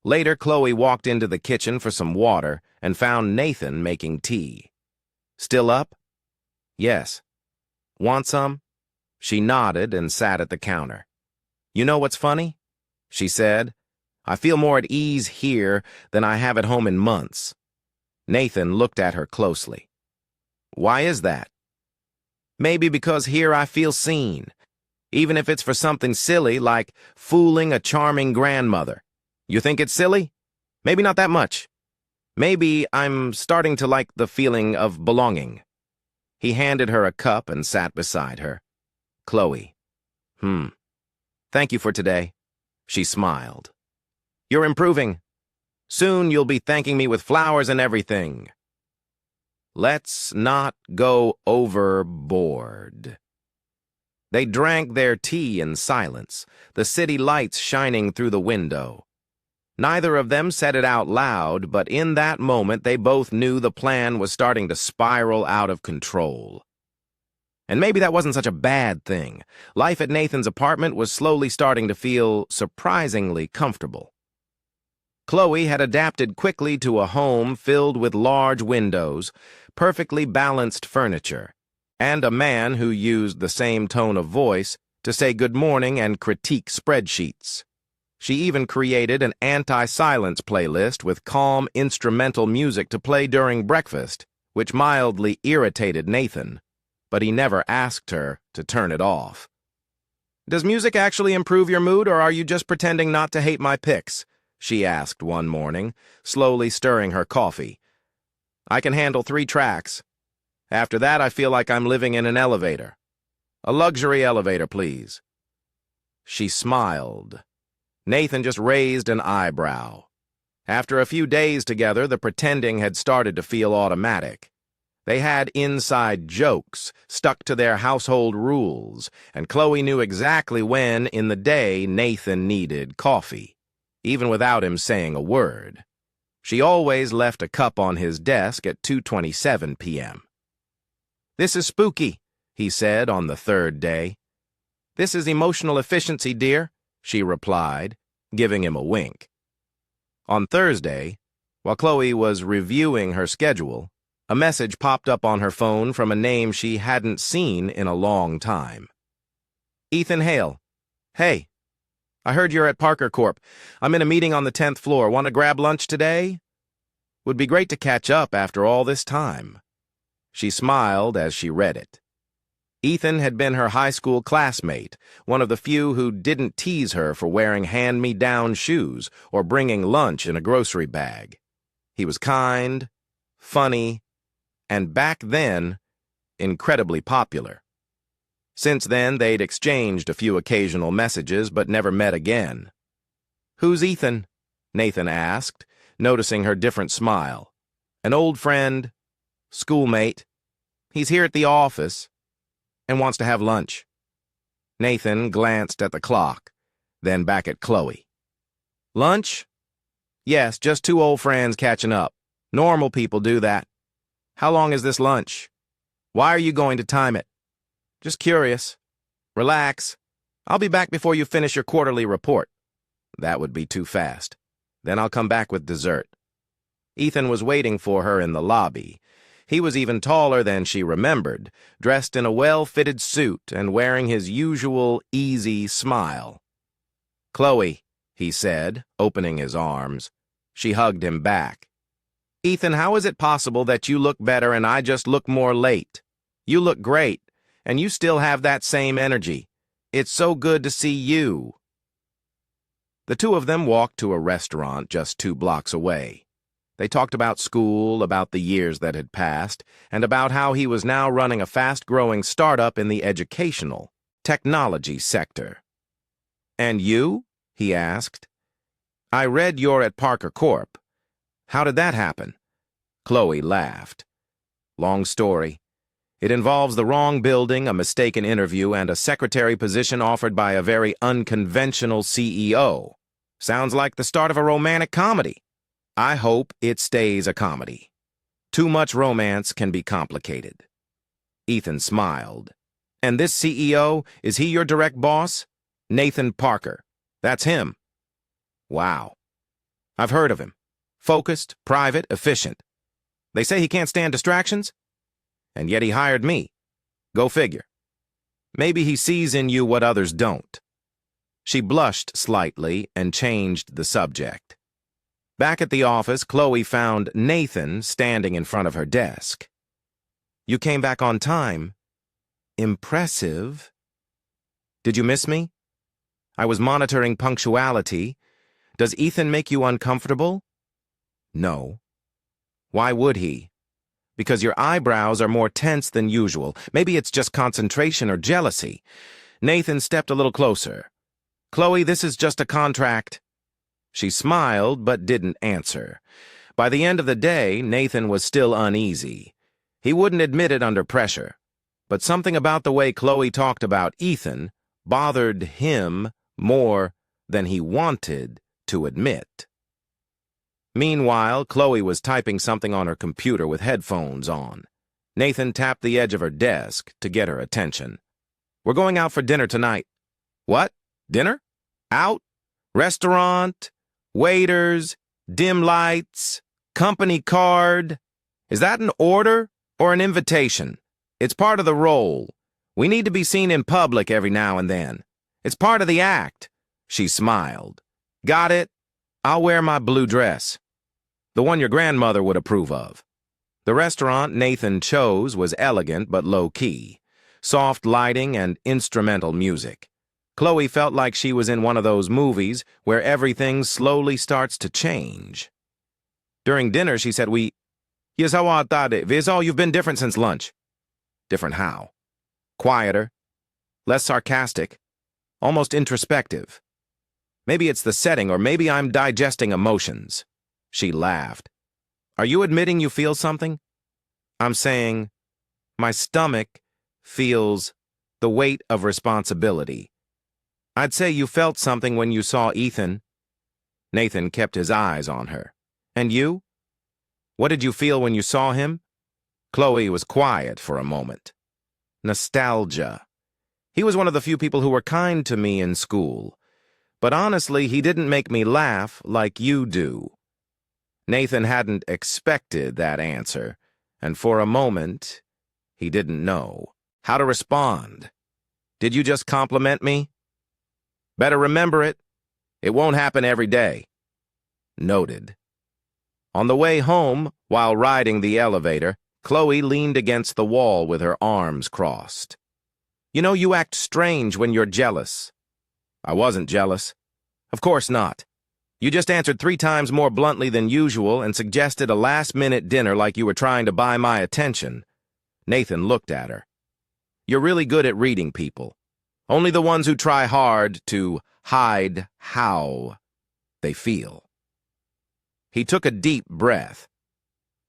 Later, Chloe walked into the kitchen for some water and found Nathan making tea. Still up? Yes. Want some? She nodded and sat at the counter. You know what's funny? She said. I feel more at ease here than I have at home in months. Nathan looked at her closely. Why is that? Maybe because here I feel seen. Even if it's for something silly like fooling a charming grandmother. You think it's silly? Maybe not that much. Maybe I'm starting to like the feeling of belonging. He handed her a cup and sat beside her. Chloe. Thank you for today. She smiled. You're improving. Soon you'll be thanking me with flowers and everything. Let's not go overboard. They drank their tea in silence, the city lights shining through the window. Neither of them said it out loud, but in that moment they both knew the plan was starting to spiral out of control. And maybe that wasn't such a bad thing. Life at Nathan's apartment was slowly starting to feel surprisingly comfortable. Chloe had adapted quickly to a home filled with large windows, perfectly balanced furniture, and a man who used the same tone of voice to say good morning and critique spreadsheets. She even created an anti-silence playlist with calm instrumental music to play during breakfast, which mildly irritated Nathan, but he never asked her to turn it off. Does music actually improve your mood, or are you just pretending not to hate my picks? She asked one morning, slowly stirring her coffee. I can handle 3 tracks. After that, I feel like I'm living in an elevator. A luxury elevator, please. She smiled. Nathan just raised an eyebrow. After a few days together, the pretending had started to feel automatic. They had inside jokes, stuck to their household rules, and Chloe knew exactly when in the day Nathan needed coffee, even without him saying a word. She always left a cup on his desk at 2:27 p.m. "This is spooky," he said on the third day. "This is emotional efficiency, dear," she replied, giving him a wink. On Thursday, while Chloe was reviewing her schedule, a message popped up on her phone from a name she hadn't seen in a long time. Ethan Hale. "Hey, I heard you're at Parker Corp. I'm in a meeting on the 10th floor. Want to grab lunch today? Would be great to catch up after all this time." She smiled as she read it. Ethan had been her high school classmate, one of the few who didn't tease her for wearing hand-me-down shoes or bringing lunch in a grocery bag. He was kind, funny, and back then, incredibly popular. Since then, they'd exchanged a few occasional messages but never met again. "Who's Ethan?" Nathan asked, noticing her different smile. "An old friend, schoolmate. He's here at the office and wants to have lunch." Nathan glanced at the clock, then back at Chloe. "Lunch? Yes, just two old friends catching up. Normal people do that. How long is this lunch? Why are you going to time it?" "Just curious. Relax. I'll be back before you finish your quarterly report." That would be too fast. "Then I'll come back with dessert." Ethan was waiting for her in the lobby. He was even taller than she remembered, dressed in a well-fitted suit and wearing his usual easy smile. "Chloe," he said, opening his arms. She hugged him back. "Ethan, how is it possible that you look better and I just look more late? You look great, and you still have that same energy. It's so good to see you." The two of them walked to a restaurant just 2 blocks away. They talked about school, about the years that had passed, and about how he was now running a fast-growing startup in the educational, technology sector. "And you?" he asked. "I read you're at Parker Corp. How did that happen?" Chloe laughed. "Long story. It involves the wrong building, a mistaken interview, and a secretary position offered by a very unconventional CEO. Sounds like the start of a romantic comedy. I hope it stays a comedy. Too much romance can be complicated." Ethan smiled. "And this CEO, is he your direct boss?" "Nathan Parker. That's him." "Wow. I've heard of him. Focused, private, efficient. They say he can't stand distractions? And yet he hired me. Go figure. Maybe he sees in you what others don't." She blushed slightly and changed the subject. Back at the office, Chloe found Nathan standing in front of her desk. "You came back on time. Impressive. Did you miss me? I was monitoring punctuality. Does Ethan make you uncomfortable?" "No." "Why would he?" "Because your eyebrows are more tense than usual. Maybe it's just concentration or jealousy." Nathan stepped a little closer. "Chloe, this is just a contract." She smiled but didn't answer. By the end of the day, Nathan was still uneasy. He wouldn't admit it under pressure, but something about the way Chloe talked about Ethan bothered him more than he wanted to admit. Meanwhile, Chloe was typing something on her computer with headphones on. Nathan tapped the edge of her desk to get her attention. "We're going out for dinner tonight." "What? Dinner? Out? Restaurant? Waiters? Dim lights? Company card? Is that an order or an invitation? It's part of the role. We need to be seen in public every now and then. It's part of the act." She smiled. "Got it. I'll wear my blue dress. The one your grandmother would approve of." The restaurant Nathan chose was elegant but low-key. Soft lighting and instrumental music. Chloe felt like she was in one of those movies where everything slowly starts to change. During dinner, she said, Here's how I thought it. Here's all you've been different since lunch." "Different how?" "Quieter. Less sarcastic. Almost introspective. Maybe it's the setting, or maybe I'm digesting emotions." She laughed. "Are you admitting you feel something?" "I'm saying my stomach feels the weight of responsibility. I'd say you felt something when you saw Ethan." Nathan kept his eyes on her. "And you? What did you feel when you saw him?" Chloe was quiet for a moment. Nostalgia. He was one of the few people who were kind to me in school. But honestly, he didn't make me laugh like you do. Nathan hadn't expected that answer, and for a moment, he didn't know how to respond. Did you just compliment me? Better remember it. It won't happen every day. Noted. On the way home, while riding the elevator, Chloe leaned against the wall with her arms crossed. You know, you act strange when you're jealous. I wasn't jealous. Of course not. You just answered 3 times more bluntly than usual and suggested a last-minute dinner like you were trying to buy my attention. Nathan looked at her. You're really good at reading people. Only the ones who try hard to hide how they feel. He took a deep breath.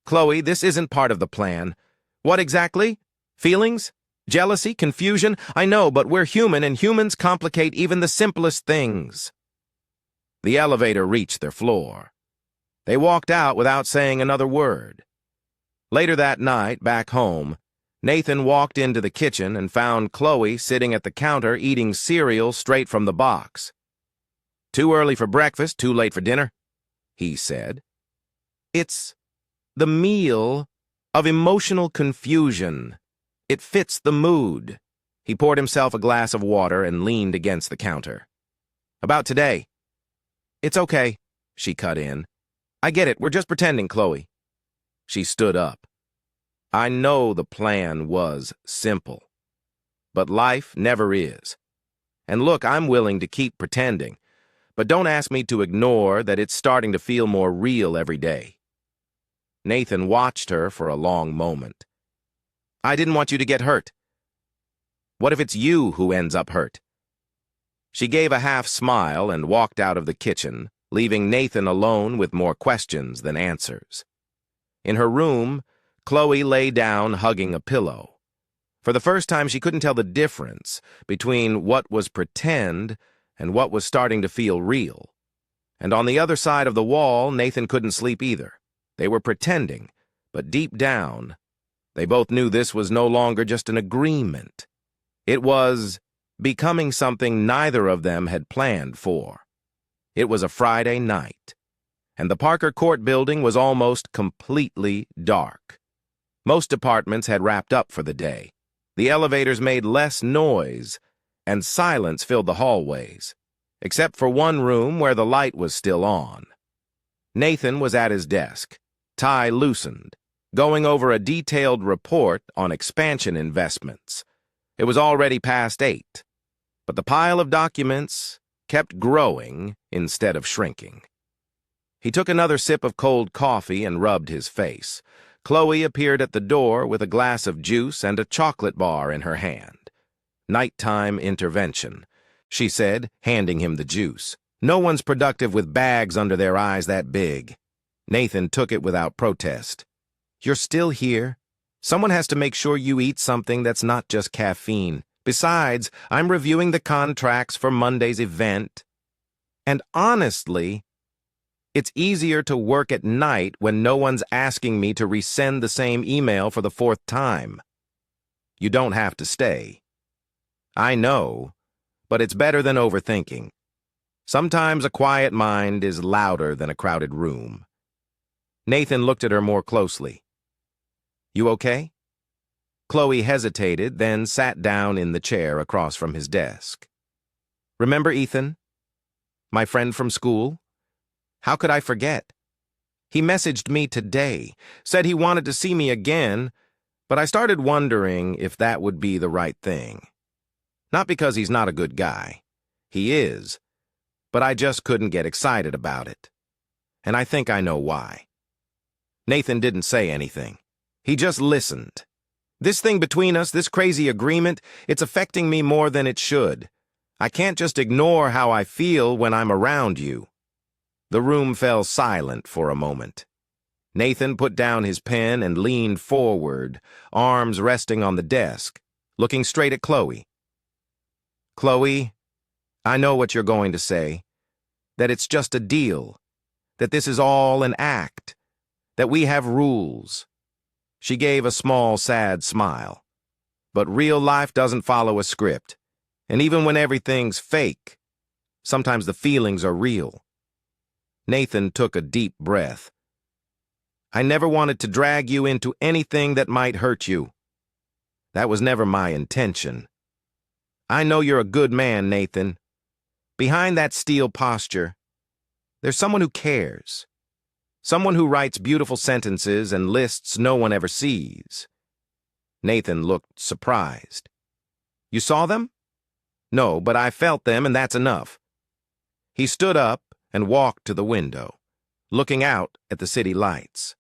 Chloe, this isn't part of the plan. What exactly? Feelings? Jealousy? Confusion? I know, but we're human, and humans complicate even the simplest things. The elevator reached their floor. They walked out without saying another word. Later that night, back home, Nathan walked into the kitchen and found Chloe sitting at the counter eating cereal straight from the box. Too early for breakfast, too late for dinner, he said. It's the meal of emotional confusion. It fits the mood. He poured himself a glass of water and leaned against the counter. About today. It's okay, she cut in. I get it, we're just pretending, Chloe. She stood up. I know the plan was simple, but life never is. And look, I'm willing to keep pretending, but don't ask me to ignore that it's starting to feel more real every day. Nathan watched her for a long moment. I didn't want you to get hurt. What if it's you who ends up hurt? She gave a half smile and walked out of the kitchen, leaving Nathan alone with more questions than answers. In her room, Chloe lay down hugging a pillow. For the first time, she couldn't tell the difference between what was pretend and what was starting to feel real. And on the other side of the wall, Nathan couldn't sleep either. They were pretending, but deep down, they both knew this was no longer just an agreement. It was becoming something neither of them had planned for. It was a Friday night, and the Parker Court building was almost completely dark. Most departments had wrapped up for the day. The elevators made less noise, and silence filled the hallways, except for one room where the light was still on. Nathan was at his desk, tie loosened, going over a detailed report on expansion investments. It was already past 8, but the pile of documents kept growing instead of shrinking. He took another sip of cold coffee and rubbed his face. Chloe appeared at the door with a glass of juice and a chocolate bar in her hand. Nighttime intervention, she said, handing him the juice. No one's productive with bags under their eyes that big. Nathan took it without protest. You're still here? Someone has to make sure you eat something that's not just caffeine. Besides, I'm reviewing the contracts for Monday's event. And honestly, it's easier to work at night when no one's asking me to resend the same email for the 4th time. You don't have to stay. I know, but it's better than overthinking. Sometimes a quiet mind is louder than a crowded room. Nathan looked at her more closely. You okay? Chloe hesitated, then sat down in the chair across from his desk. Remember Ethan? My friend from school? How could I forget? He messaged me today, said he wanted to see me again, but I started wondering if that would be the right thing. Not because he's not a good guy. He is. But I just couldn't get excited about it. And I think I know why. Nathan didn't say anything. He just listened. This thing between us, this crazy agreement, it's affecting me more than it should. I can't just ignore how I feel when I'm around you. The room fell silent for a moment. Nathan put down his pen and leaned forward, arms resting on the desk, looking straight at Chloe. Chloe, I know what you're going to say, that it's just a deal, that this is all an act, that we have rules. She gave a small, sad smile. But real life doesn't follow a script. And even when everything's fake, sometimes the feelings are real. Nathan took a deep breath. I never wanted to drag you into anything that might hurt you. That was never my intention. I know you're a good man, Nathan. Behind that steel posture, there's someone who cares. Someone who writes beautiful sentences and lists no one ever sees. Nathan looked surprised. You saw them? No, but I felt them, and that's enough. He stood up and walked to the window, looking out at the city lights.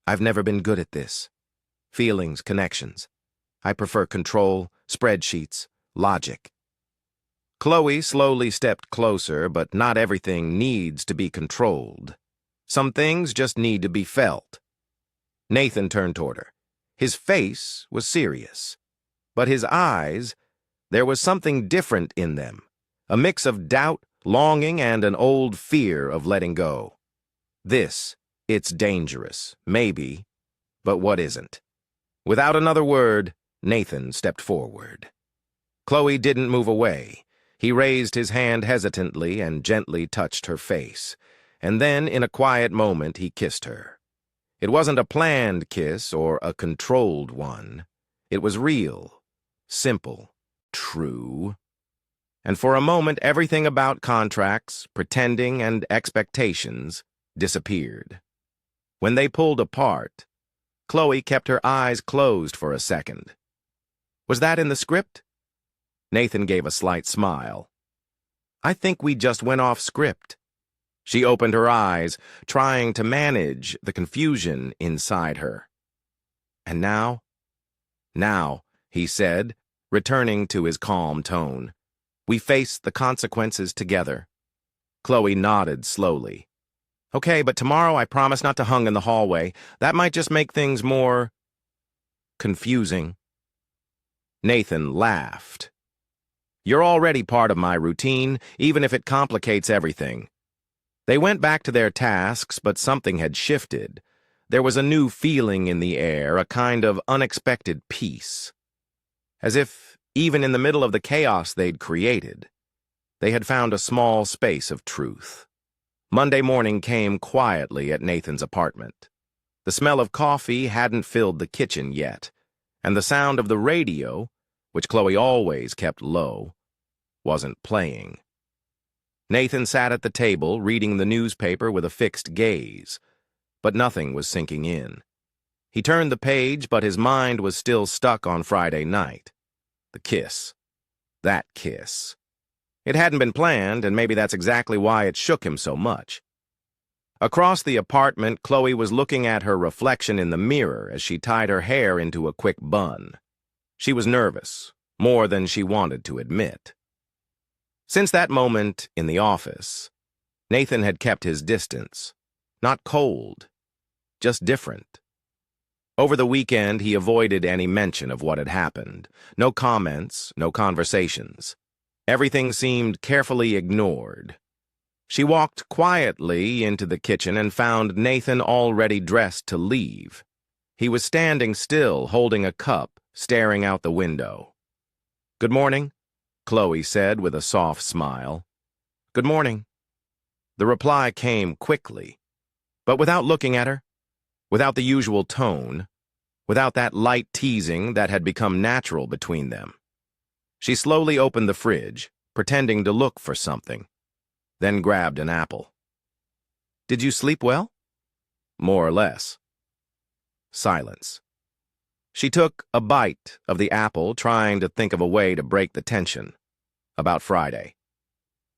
I've never been good at this. Feelings, connections. I prefer control, spreadsheets, logic. Chloe slowly stepped closer, but not everything needs to be controlled. Some things just need to be felt. Nathan turned toward her. His face was serious, but his eyes, there was something different in them, a mix of doubt, longing, and an old fear of letting go. It's dangerous, maybe, but what isn't? Without another word, Nathan stepped forward. Chloe didn't move away. He raised his hand hesitantly and gently touched her face, and then, in a quiet moment, he kissed her. It wasn't a planned kiss or a controlled one. It was real, simple, true. And for a moment, everything about contracts, pretending, and expectations disappeared. When they pulled apart, Chloe kept her eyes closed for a second. Was that in the script? Nathan gave a slight smile. I think we just went off script. She opened her eyes, trying to manage the confusion inside her. And now? Now, he said, returning to his calm tone. We face the consequences together. Chloe nodded slowly. Okay, but tomorrow I promise not to hung in the hallway. That might just make things more confusing. Nathan laughed. You're already part of my routine, even if it complicates everything. They went back to their tasks, but something had shifted. There was a new feeling in the air, a kind of unexpected peace. As if, even in the middle of the chaos they'd created, they had found a small space of truth. Monday morning came quietly at Nathan's apartment. The smell of coffee hadn't filled the kitchen yet, and the sound of the radio, which Chloe always kept low, wasn't playing. Nathan sat at the table, reading the newspaper with a fixed gaze, but nothing was sinking in. He turned the page, but his mind was still stuck on Friday night. The kiss. That kiss. It hadn't been planned, and maybe that's exactly why it shook him so much. Across the apartment, Chloe was looking at her reflection in the mirror as she tied her hair into a quick bun. She was nervous, more than she wanted to admit. Since that moment in the office, Nathan had kept his distance. Not cold, just different. Over the weekend, he avoided any mention of what had happened. No comments, no conversations. Everything seemed carefully ignored. She walked quietly into the kitchen and found Nathan already dressed to leave. He was standing still, holding a cup, staring out the window. Good morning, Chloe said with a soft smile. Good morning. The reply came quickly, but without looking at her, without the usual tone, without that light teasing that had become natural between them. She slowly opened the fridge, pretending to look for something, then grabbed an apple. Did you sleep well? More or less. Silence. She took a bite of the apple, trying to think of a way to break the tension. About Friday.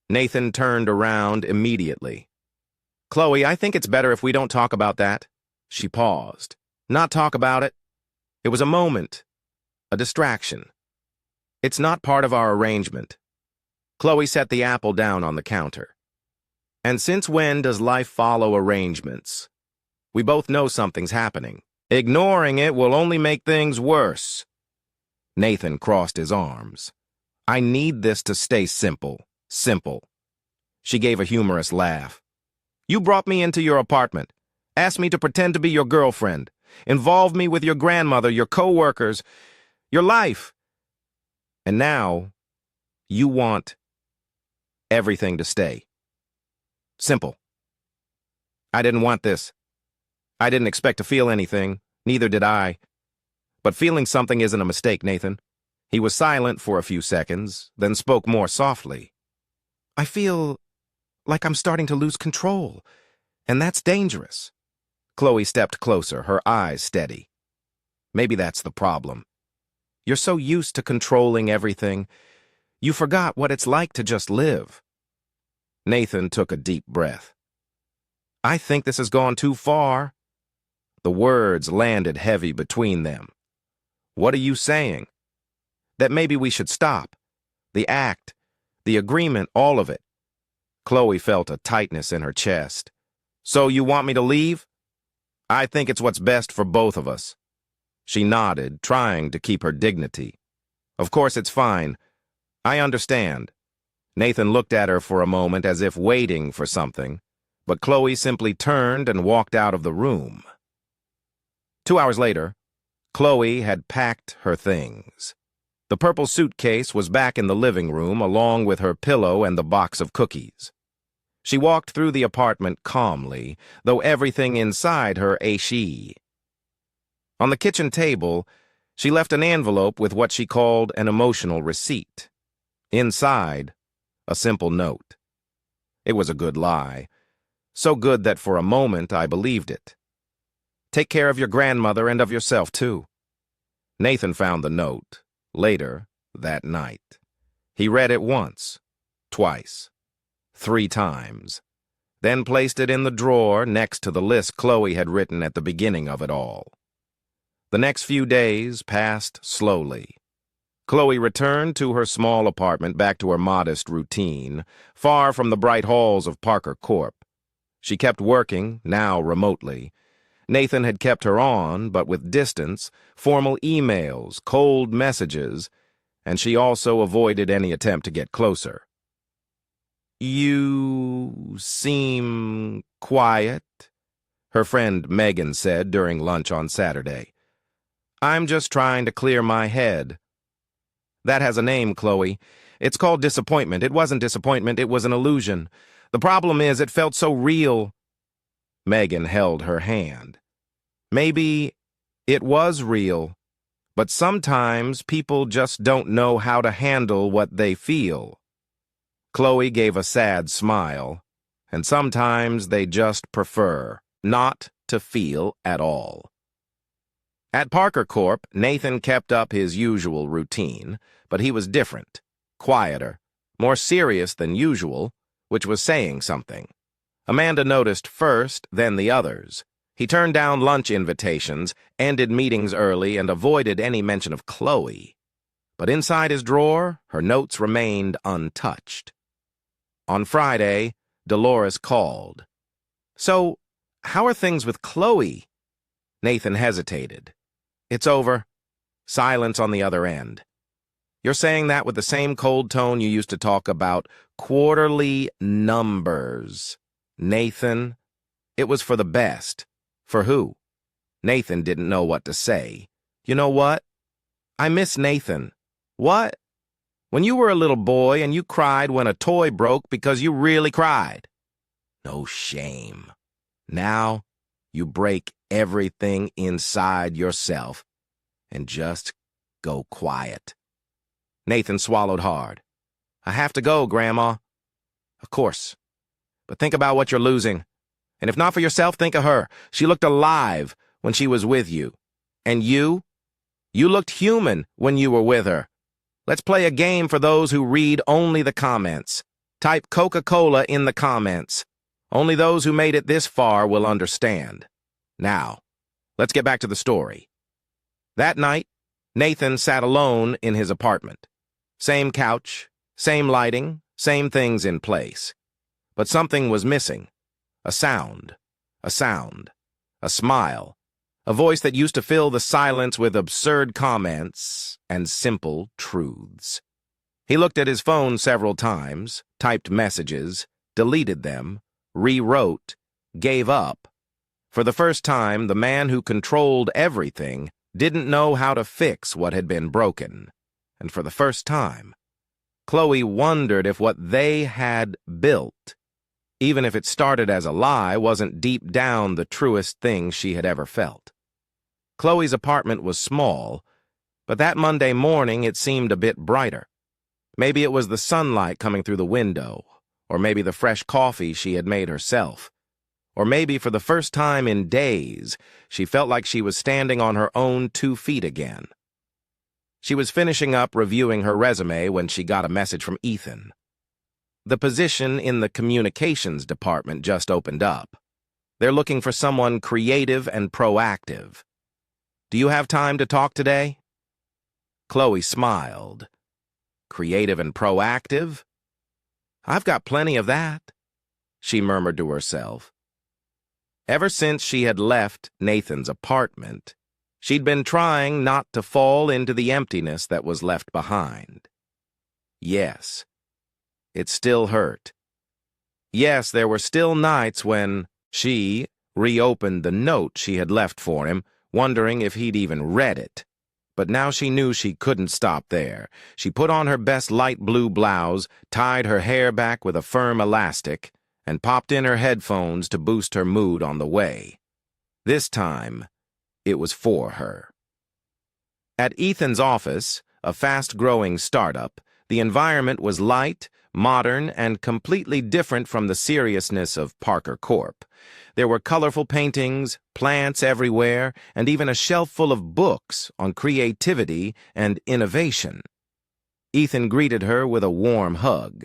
Nathan turned around immediately. Chloe, I think it's better if we don't talk about that. She paused. Not talk about it. It was a moment, a distraction. It's not part of our arrangement. Chloe set the apple down on the counter. And since when does life follow arrangements? We both know something's happening. Ignoring it will only make things worse. Nathan crossed his arms. I need this to stay simple. Simple. She gave a humorous laugh. You brought me into your apartment, asked me to pretend to be your girlfriend, involved me with your grandmother, your coworkers, your life. And now, you want everything to stay. Simple. I didn't want this. I didn't expect to feel anything, neither did I. But feeling something isn't a mistake, Nathan. He was silent for a few seconds, then spoke more softly. I feel like I'm starting to lose control, and that's dangerous. Chloe stepped closer, her eyes steady. Maybe that's the problem. You're so used to controlling everything, you forgot what it's like to just live. Nathan took a deep breath. I think this has gone too far. The words landed heavy between them. What are you saying? That maybe we should stop. The act, the agreement, all of it. Chloe felt a tightness in her chest. So you want me to leave? I think it's what's best for both of us. She nodded, trying to keep her dignity. Of course it's fine. I understand. Nathan looked at her for a moment as if waiting for something, but Chloe simply turned and walked out of the room. 2 hours later, Chloe had packed her things. The purple suitcase was back in the living room along with her pillow and the box of cookies. She walked through the apartment calmly, though everything inside her achy. On the kitchen table, she left an envelope with what she called an emotional receipt. Inside, a simple note. It was a good lie. So good that for a moment I believed it. Take care of your grandmother and of yourself, too. Nathan found the note, later, that night. He read it once, twice, 3 times, then placed it in the drawer next to the list Chloe had written at the beginning of it all. The next few days passed slowly. Chloe returned to her small apartment, back to her modest routine, far from the bright halls of Parker Corp. She kept working, now remotely. Nathan had kept her on, but with distance, formal emails, cold messages, and she also avoided any attempt to get closer. You seem quiet, her friend Megan said during lunch on Saturday. I'm just trying to clear my head. That has a name, Chloe. It's called disappointment. It wasn't disappointment, it was an illusion. The problem is, it felt so real. Megan held her hand. Maybe it was real, but sometimes people just don't know how to handle what they feel. Chloe gave a sad smile, and sometimes they just prefer not to feel at all. At Parker Corp, Nathan kept up his usual routine, but he was different, quieter, more serious than usual, which was saying something. Amanda noticed first, then the others. He turned down lunch invitations, ended meetings early, and avoided any mention of Chloe. But inside his drawer, her notes remained untouched. On Friday, Dolores called. So, how are things with Chloe? Nathan hesitated. It's over. Silence on the other end. You're saying that with the same cold tone you used to talk about quarterly numbers. Nathan, it was for the best. For who? Nathan didn't know what to say. You know what? I miss Nathan. What? When you were a little boy and you cried when a toy broke because you really cried. No shame. Now, you break everything inside yourself and just go quiet. Nathan swallowed hard. I have to go, Grandma. Of course. But think about what you're losing. And if not for yourself, think of her. She looked alive when she was with you. And you? You looked human when you were with her. Let's play a game for those who read only the comments. Type Coca-Cola in the comments. Only those who made it this far will understand. Now, let's get back to the story. That night, Nathan sat alone in his apartment. Same couch, same lighting, same things in place. But something was missing. A sound, a smile, a voice that used to fill the silence with absurd comments and simple truths. He looked at his phone several times, typed messages, deleted them, rewrote, gave up. For the first time, the man who controlled everything didn't know how to fix what had been broken. And for the first time, Chloe wondered if what they had built, even if it started as a lie, wasn't deep down the truest thing she had ever felt. Chloe's apartment was small, but that Monday morning it seemed a bit brighter. Maybe it was the sunlight coming through the window, or maybe the fresh coffee she had made herself. Or maybe for the first time in days, she felt like she was standing on her own 2 feet again. She was finishing up reviewing her resume when she got a message from Ethan. The position in the communications department just opened up. They're looking for someone creative and proactive. Do you have time to talk today? Chloe smiled. Creative and proactive? I've got plenty of that, she murmured to herself. Ever since she had left Nathan's apartment, she'd been trying not to fall into the emptiness that was left behind. Yes, it still hurt. Yes, there were still nights when she reopened the note she had left for him, wondering if he'd even read it. But now she knew she couldn't stop there. She put on her best light blue blouse, tied her hair back with a firm elastic, and popped in her headphones to boost her mood on the way. This time, it was for her. At Ethan's office, a fast-growing startup, the environment was light, modern, and completely different from the seriousness of Parker Corp. There were colorful paintings, plants everywhere, and even a shelf full of books on creativity and innovation. Ethan greeted her with a warm hug.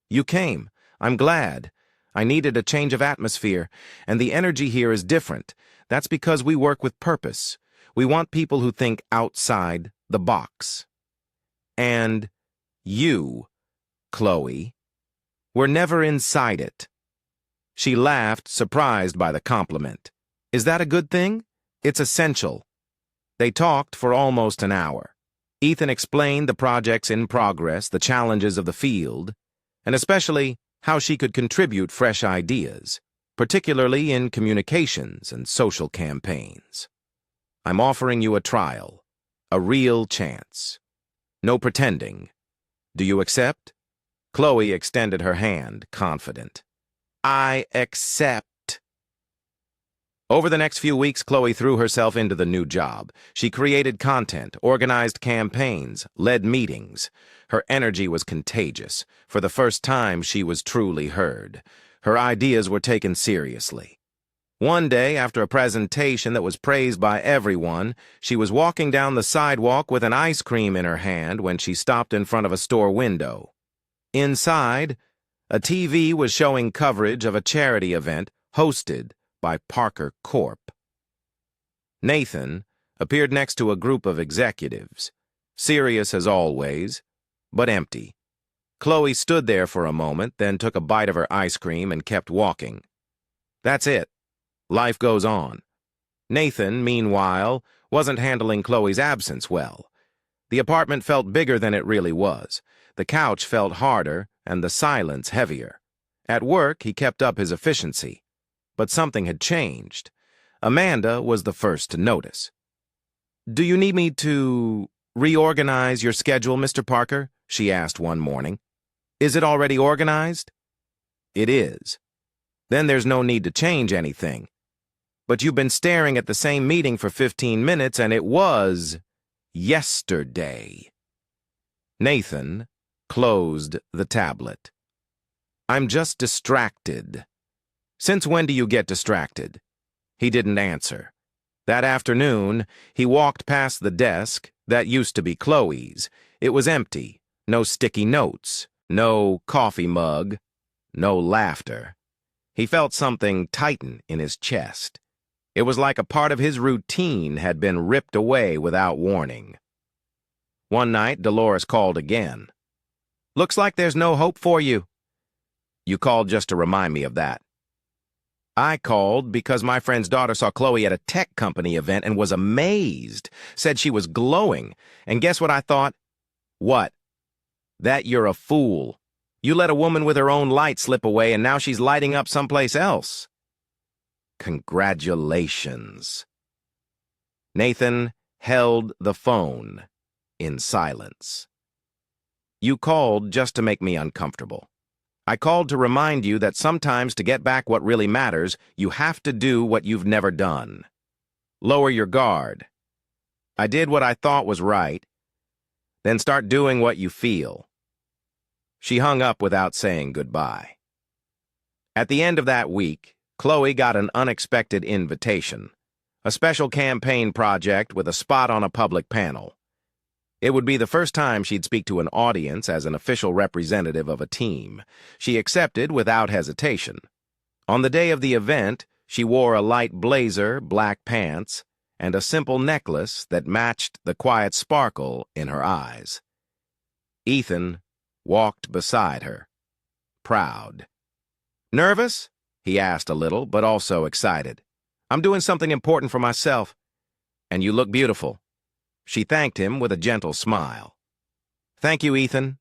"You came. I'm glad. I needed a change of atmosphere, and the energy here is different. That's because we work with purpose. We want people who think outside the box. And you, Chloe, were never inside it." She laughed, surprised by the compliment. "Is that a good thing? It's essential." They talked for almost an hour. Ethan explained the projects in progress, the challenges of the field, and especially how she could contribute fresh ideas, particularly in communications and social campaigns. "I'm offering you a trial, a real chance. No pretending. Do you accept?" Chloe extended her hand, confident. "I accept." Over the next few weeks, Chloe threw herself into the new job. She created content, organized campaigns, led meetings. Her energy was contagious. For the first time, she was truly heard. Her ideas were taken seriously. One day, after a presentation that was praised by everyone, she was walking down the sidewalk with an ice cream in her hand when she stopped in front of a store window. Inside, a TV was showing coverage of a charity event hosted by Parker Corp. Nathan appeared next to a group of executives, serious as always, but empty. Chloe stood there for a moment, then took a bite of her ice cream and kept walking. That's it. Life goes on. Nathan, meanwhile, wasn't handling Chloe's absence well. The apartment felt bigger than it really was. The couch felt harder and the silence heavier. At work, he kept up his efficiency. But something had changed. Amanda was the first to notice. "Do you need me to reorganize your schedule, Mr. Parker?" she asked one morning. "Is it already organized?" "It is." "Then there's no need to change anything." "But you've been staring at the same meeting for 15 minutes, and it was yesterday." Nathan closed the tablet. "I'm just distracted." "Since when do you get distracted?" He didn't answer. That afternoon, he walked past the desk that used to be Chloe's. It was empty. No sticky notes. No coffee mug. No laughter. He felt something tighten in his chest. It was like a part of his routine had been ripped away without warning. One night, Dolores called again. "Looks like there's no hope for you." "You called just to remind me of that." "I called because my friend's daughter saw Chloe at a tech company event and was amazed, said she was glowing. And guess what I thought?" "What?" "That you're a fool. You let a woman with her own light slip away and now she's lighting up someplace else." Congratulations. Nathan held the phone in silence. You called just to make me uncomfortable. I called to remind you that sometimes to get back what really matters, you have to do what you've never done. Lower your guard. I did what I thought was right. Then start doing what you feel. She hung up without saying goodbye. At the end of that week, Chloe got an unexpected invitation, a special campaign project with a spot on a public panel. It would be the first time she'd speak to an audience as an official representative of a team. She accepted without hesitation. On the day of the event, she wore a light blazer, black pants, and a simple necklace that matched the quiet sparkle in her eyes. Ethan walked beside her, proud. Nervous? He asked a little, but also excited. I'm doing something important for myself. And you look beautiful. She thanked him with a gentle smile. Thank you, Ethan.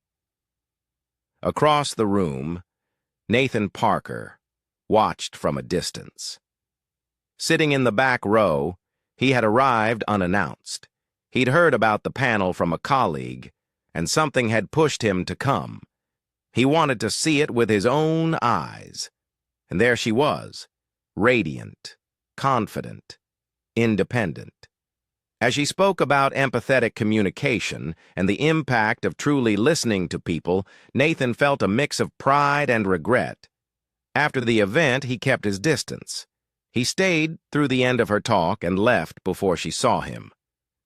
Across the room, Nathan Parker watched from a distance. Sitting in the back row, he had arrived unannounced. He'd heard about the panel from a colleague, and something had pushed him to come. He wanted to see it with his own eyes. And there she was, radiant, confident, independent. As she spoke about empathetic communication and the impact of truly listening to people, Nathan felt a mix of pride and regret. After the event, he kept his distance. He stayed through the end of her talk and left before she saw him.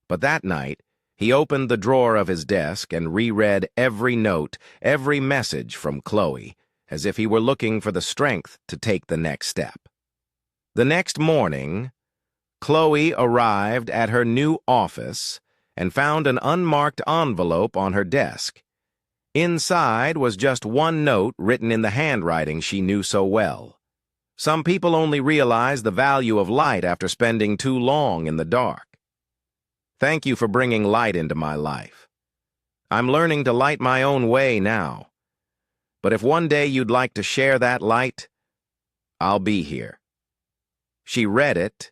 But that night, he opened the drawer of his desk and reread every note, every message from Chloe, as if he were looking for the strength to take the next step. The next morning, Chloe arrived at her new office and found an unmarked envelope on her desk. Inside was just one note written in the handwriting she knew so well. Some people only realize the value of light after spending too long in the dark. Thank you for bringing light into my life. I'm learning to light my own way now. But if one day you'd like to share that light, I'll be here. She read it,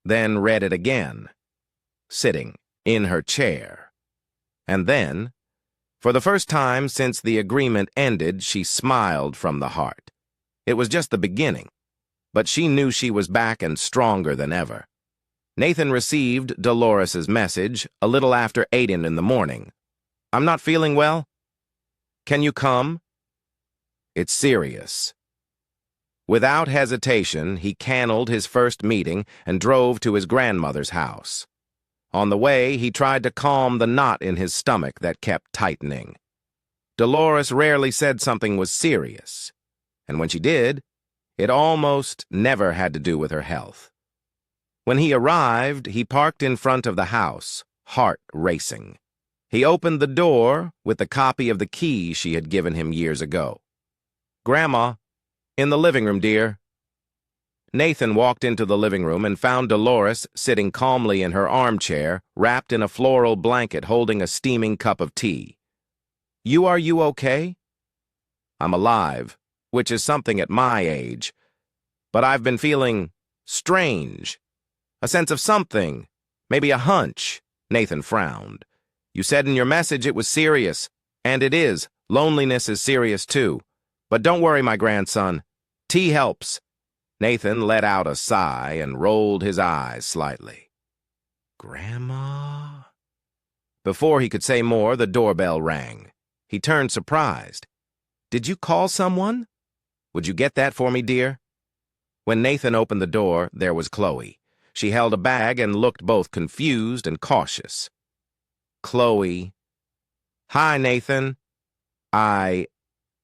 then read it again, sitting in her chair. And then, for the first time since the agreement ended, she smiled from the heart. It was just the beginning, but she knew she was back and stronger than ever. Nathan received Dolores's message a little after 8 in the morning. I'm not feeling well. Can you come? It's serious. Without hesitation, he canceled his first meeting and drove to his grandmother's house. On the way, he tried to calm the knot in his stomach that kept tightening. Dolores rarely said something was serious, and when she did, it almost never had to do with her health. When he arrived, he parked in front of the house, heart racing. He opened the door with the copy of the key she had given him years ago. Grandma, in the living room, dear. Nathan walked into the living room and found Dolores sitting calmly in her armchair, wrapped in a floral blanket holding a steaming cup of tea. You okay? I'm alive, which is something at my age. But I've been feeling strange. A sense of something, maybe a hunch. Nathan frowned. You said in your message it was serious, and it is. Loneliness is serious too. But don't worry, my grandson. Tea helps. Nathan let out a sigh and rolled his eyes slightly. Grandma? Before he could say more, the doorbell rang. He turned surprised. Did you call someone? Would you get that for me, dear? When Nathan opened the door, there was Chloe. She held a bag and looked both confused and cautious. Chloe. Hi, Nathan.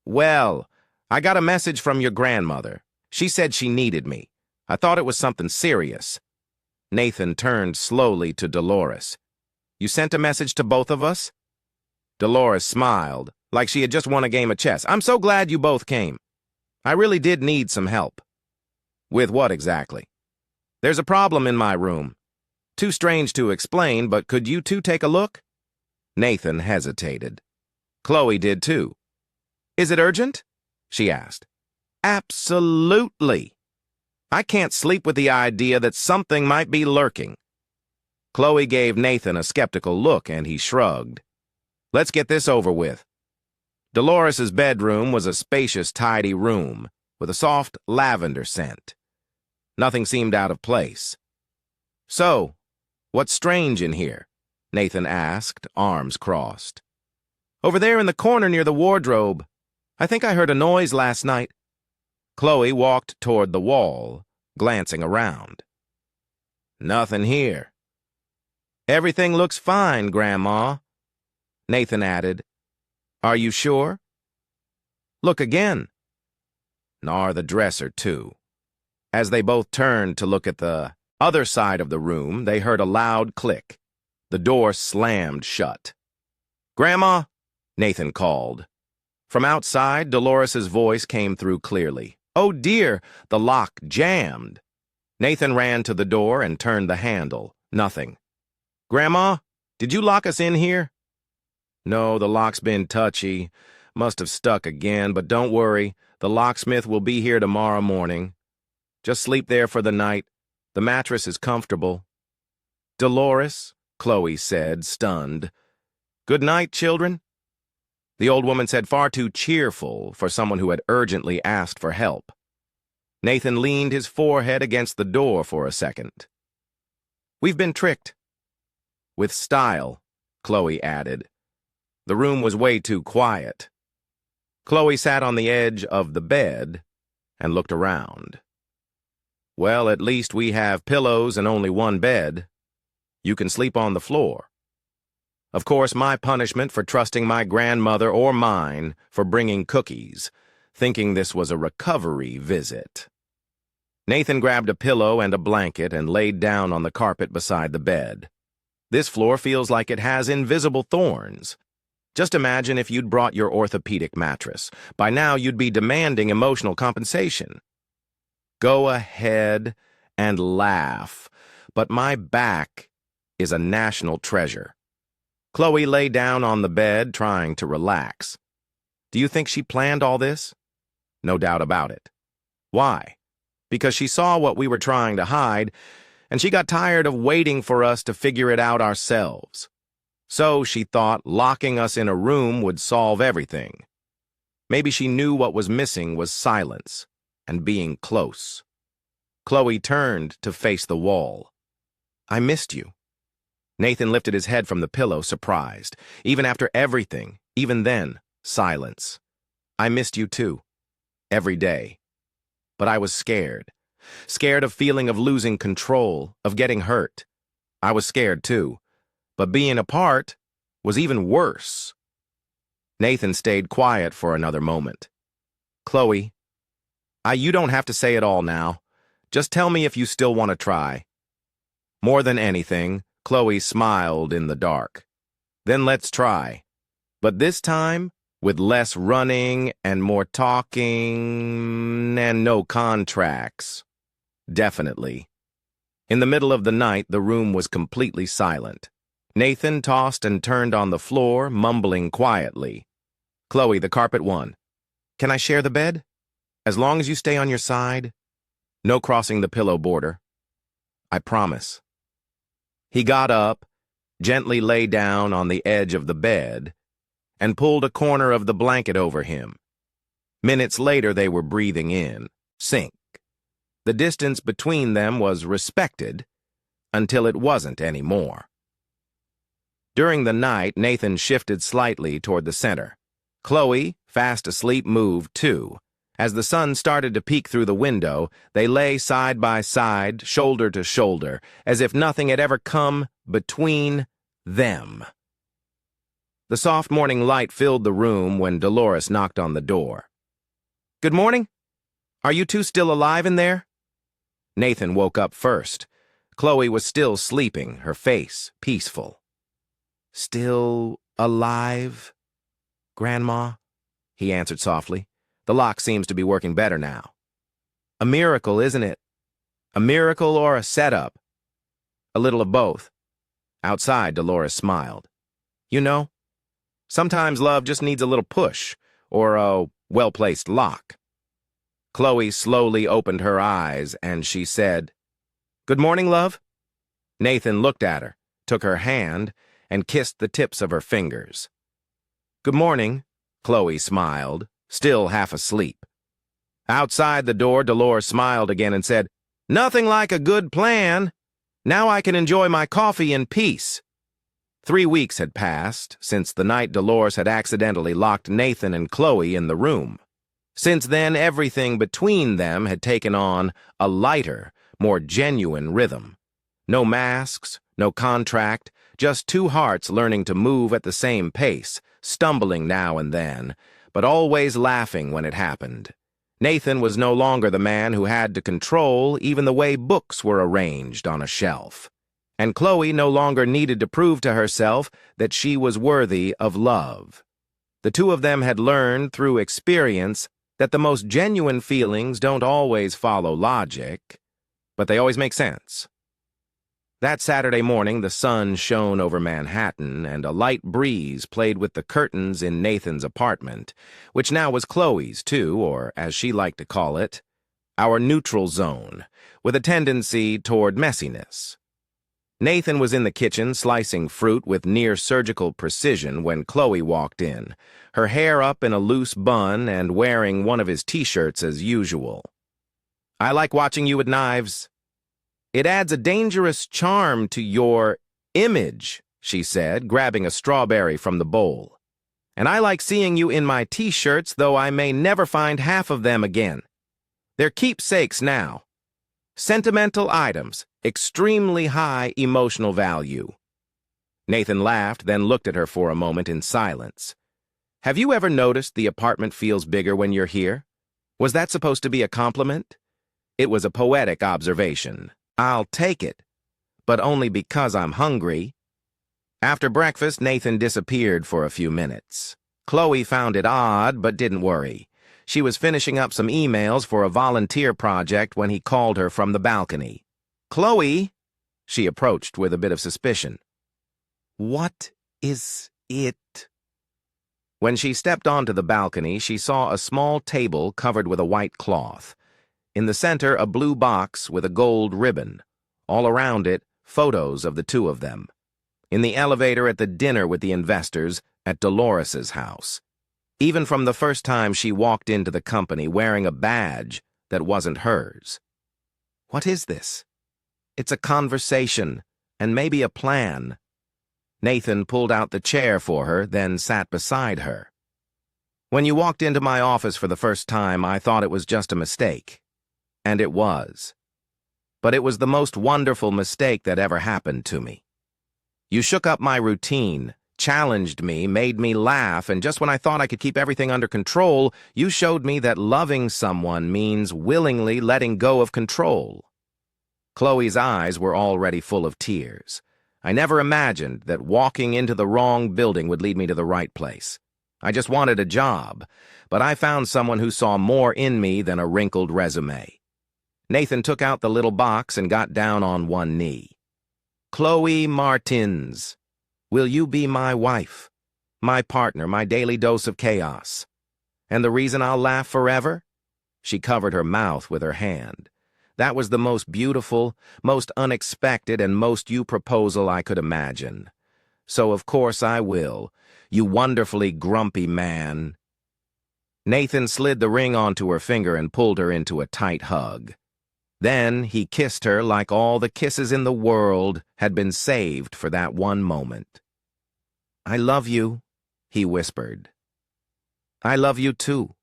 Well, I got a message from your grandmother. She said she needed me. I thought it was something serious. Nathan turned slowly to Dolores. You sent a message to both of us? Dolores smiled, like she had just won a game of chess. I'm so glad you both came. I really did need some help. With what exactly? There's a problem in my room. Too strange to explain, but could you two take a look? Nathan hesitated. Chloe did too. Is it urgent? She asked. Absolutely. I can't sleep with the idea that something might be lurking. Chloe gave Nathan a skeptical look, and he shrugged. Let's get this over with. Dolores's bedroom was a spacious, tidy room with a soft lavender scent. Nothing seemed out of place. So, what's strange in here? Nathan asked, arms crossed. Over there in the corner near the wardrobe. I think I heard a noise last night. Chloe walked toward the wall, glancing around. Nothing here. Everything looks fine, Grandma. Nathan added. Are you sure? Look again. Nor the dresser, too. As they both turned to look at the other side of the room, they heard a loud click. The door slammed shut. Grandma, Nathan called. From outside, Dolores's voice came through clearly. Oh dear, the lock jammed. Nathan ran to the door and turned the handle. Nothing. Grandma, did you lock us in here? No, the lock's been touchy. Must have stuck again, but don't worry. The locksmith will be here tomorrow morning. Just sleep there for the night. The mattress is comfortable. Dolores, Chloe said, stunned. Good night, children. The old woman said far too cheerful for someone who had urgently asked for help. Nathan leaned his forehead against the door for a second. We've been tricked. With style, Chloe added. The room was way too quiet. Chloe sat on the edge of the bed and looked around. Well, at least we have pillows and only one bed. You can sleep on the floor. Of course, my punishment for trusting my grandmother or mine for bringing cookies, thinking this was a recovery visit. Nathan grabbed a pillow and a blanket and laid down on the carpet beside the bed. This floor feels like it has invisible thorns. Just imagine if you'd brought your orthopedic mattress. By now, you'd be demanding emotional compensation. Go ahead and laugh, but my back is a national treasure. Chloe lay down on the bed, trying to relax. Do you think she planned all this? No doubt about it. Why? Because she saw what we were trying to hide, and she got tired of waiting for us to figure it out ourselves. So she thought locking us in a room would solve everything. Maybe she knew what was missing was silence and being close. Chloe turned to face the wall. I missed you. Nathan lifted his head from the pillow, surprised. Even after everything, even then, silence. I missed you too. Every day. But I was scared. Scared of feeling of losing control, of getting hurt. I was scared too. But being apart was even worse. Nathan stayed quiet for another moment. Chloe, you don't have to say it all now. Just tell me if you still want to try. More than anything, Chloe smiled in the dark. Then let's try. But this time, with less running and more talking and no contracts. Definitely. In the middle of the night, the room was completely silent. Nathan tossed and turned on the floor, mumbling quietly. Chloe, the carpet won. Can I share the bed? As long as you stay on your side. No crossing the pillow border. I promise. He got up, gently lay down on the edge of the bed, and pulled a corner of the blanket over him. Minutes later, they were breathing in, sync. The distance between them was respected until it wasn't anymore. During the night, Nathan shifted slightly toward the center. Chloe, fast asleep, moved too. As the sun started to peek through the window, they lay side by side, shoulder to shoulder, as if nothing had ever come between them. The soft morning light filled the room when Dolores knocked on the door. Good morning. Are you two still alive in there? Nathan woke up first. Chloe was still sleeping, her face peaceful. Still alive, Grandma? He answered softly. The lock seems to be working better now. A miracle, isn't it? A miracle or a setup? A little of both. Outside, Dolores smiled. You know, sometimes love just needs a little push, or a well-placed lock. Chloe slowly opened her eyes, and she said, "Good morning, love." Nathan looked at her, took her hand, and kissed the tips of her fingers. "Good morning," Chloe smiled, still half asleep. Outside the door, Dolores smiled again and said, "Nothing like a good plan. Now I can enjoy my coffee in peace." 3 weeks had passed since the night Dolores had accidentally locked Nathan and Chloe in the room. Since then, everything between them had taken on a lighter, more genuine rhythm. No masks, no contract, just two hearts learning to move at the same pace, stumbling now and then, but always laughing when it happened. Nathan was no longer the man who had to control even the way books were arranged on a shelf. And Chloe no longer needed to prove to herself that she was worthy of love. The two of them had learned through experience that the most genuine feelings don't always follow logic, but they always make sense. That Saturday morning, the sun shone over Manhattan, and a light breeze played with the curtains in Nathan's apartment, which now was Chloe's, too, or as she liked to call it, our neutral zone, with a tendency toward messiness. Nathan was in the kitchen slicing fruit with near-surgical precision when Chloe walked in, her hair up in a loose bun and wearing one of his t-shirts as usual. "I like watching you with knives. It adds a dangerous charm to your image," she said, grabbing a strawberry from the bowl. "And I like seeing you in my t-shirts, though I may never find half of them again. They're keepsakes now. Sentimental items, extremely high emotional value." Nathan laughed, then looked at her for a moment in silence. "Have you ever noticed the apartment feels bigger when you're here? Was that supposed to be a compliment?" It was a poetic observation. "I'll take it, but only because I'm hungry." After breakfast, Nathan disappeared for a few minutes. Chloe found it odd, but didn't worry. She was finishing up some emails for a volunteer project when he called her from the balcony. "Chloe," she approached with a bit of suspicion. "What is it?" When she stepped onto the balcony, she saw a small table covered with a white cloth. In the center, a blue box with a gold ribbon. All around it, photos of the two of them. In the elevator at the dinner with the investors at Dolores's house. Even from the first time she walked into the company wearing a badge that wasn't hers. What is this? It's a conversation, and maybe a plan. Nathan pulled out the chair for her, then sat beside her. "When you walked into my office for the first time, I thought it was just a mistake. And it was. But it was the most wonderful mistake that ever happened to me. You shook up my routine, challenged me, made me laugh, and just when I thought I could keep everything under control, you showed me that loving someone means willingly letting go of control." Chloe's eyes were already full of tears. "I never imagined that walking into the wrong building would lead me to the right place. I just wanted a job, but I found someone who saw more in me than a wrinkled resume." Nathan took out the little box and got down on one knee. "Chloe Martins, will you be my wife, my partner, my daily dose of chaos? And the reason I'll laugh forever?" She covered her mouth with her hand. "That was the most beautiful, most unexpected, and most you proposal I could imagine. So of course I will, you wonderfully grumpy man." Nathan slid the ring onto her finger and pulled her into a tight hug. Then he kissed her like all the kisses in the world had been saved for that one moment. "I love you," he whispered. "I love you too.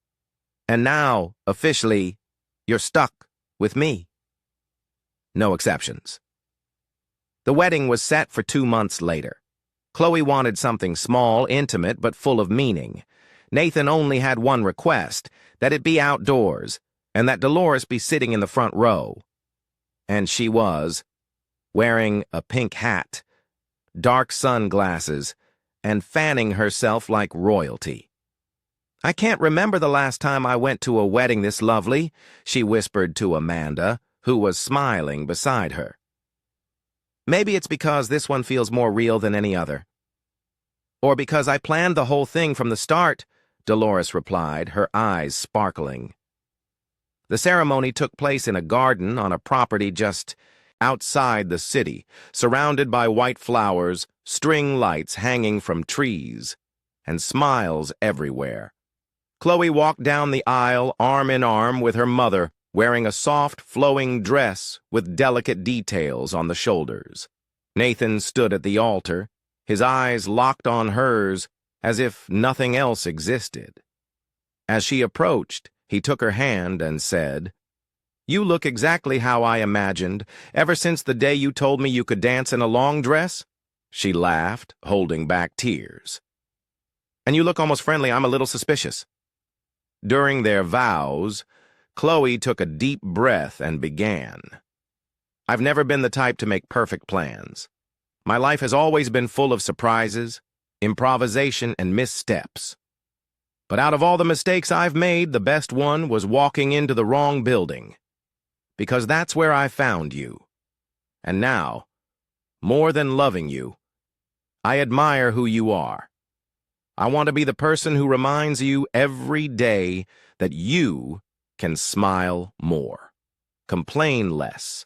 And now, officially, you're stuck with me." No exceptions. The wedding was set for 2 months later. Chloe wanted something small, intimate, but full of meaning. Nathan only had one request, that it be outdoors, and that Dolores be sitting in the front row. And she was, wearing a pink hat, dark sunglasses, and fanning herself like royalty. "I can't remember the last time I went to a wedding this lovely," she whispered to Amanda, who was smiling beside her. "Maybe it's because this one feels more real than any other." "Or because I planned the whole thing from the start," Dolores replied, her eyes sparkling. The ceremony took place in a garden on a property just outside the city, surrounded by white flowers, string lights hanging from trees, and smiles everywhere. Chloe walked down the aisle arm in arm with her mother, wearing a soft, flowing dress with delicate details on the shoulders. Nathan stood at the altar, his eyes locked on hers as if nothing else existed. As she approached, he took her hand and said, "You look exactly how I imagined, ever since the day you told me you could dance in a long dress." She laughed, holding back tears. "And you look almost friendly. I'm a little suspicious." During their vows, Chloe took a deep breath and began. "I've never been the type to make perfect plans. My life has always been full of surprises, improvisation, and missteps. But out of all the mistakes I've made, the best one was walking into the wrong building. Because that's where I found you. And now, more than loving you, I admire who you are. I want to be the person who reminds you every day that you can smile more, complain less,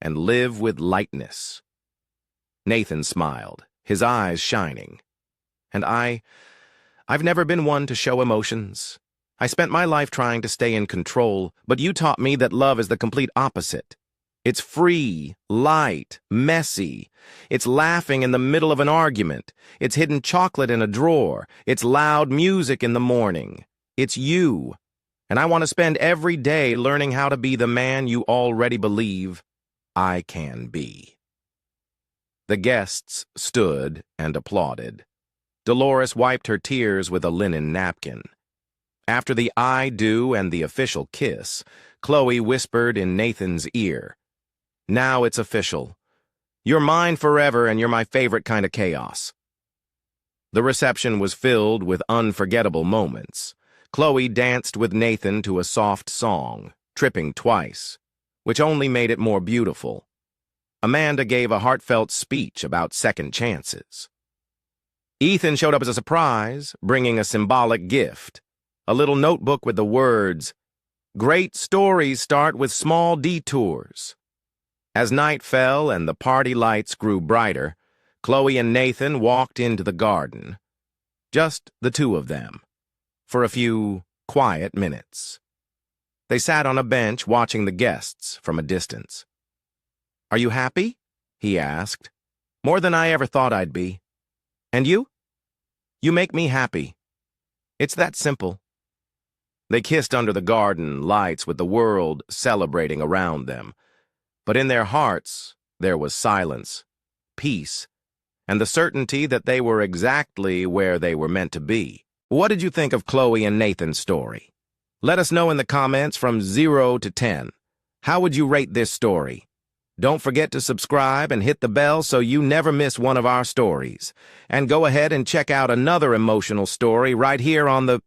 and live with lightness." Nathan smiled, his eyes shining. "And I've never been one to show emotions. I spent my life trying to stay in control, but you taught me that love is the complete opposite. It's free, light, messy. It's laughing in the middle of an argument. It's hidden chocolate in a drawer. It's loud music in the morning. It's you. And I want to spend every day learning how to be the man you already believe I can be." The guests stood and applauded. Dolores wiped her tears with a linen napkin. After the I do and the official kiss, Chloe whispered in Nathan's ear, "Now it's official. You're mine forever, and you're my favorite kind of chaos." The reception was filled with unforgettable moments. Chloe danced with Nathan to a soft song, tripping twice, which only made it more beautiful. Amanda gave a heartfelt speech about second chances. Ethan showed up as a surprise, bringing a symbolic gift, a little notebook with the words, "Great stories start with small detours." As night fell and the party lights grew brighter, Chloe and Nathan walked into the garden. Just the two of them, for a few quiet minutes. They sat on a bench watching the guests from a distance. "Are you happy?" he asked. "More than I ever thought I'd be. And you? You make me happy. It's that simple." They kissed under the garden lights with the world celebrating around them. But in their hearts, there was silence, peace, and the certainty that they were exactly where they were meant to be. What did you think of Chloe and Nathan's story? Let us know in the comments from 0 to 10. How would you rate this story? Don't forget to subscribe and hit the bell so you never miss one of our stories. And go ahead and check out another emotional story right here on the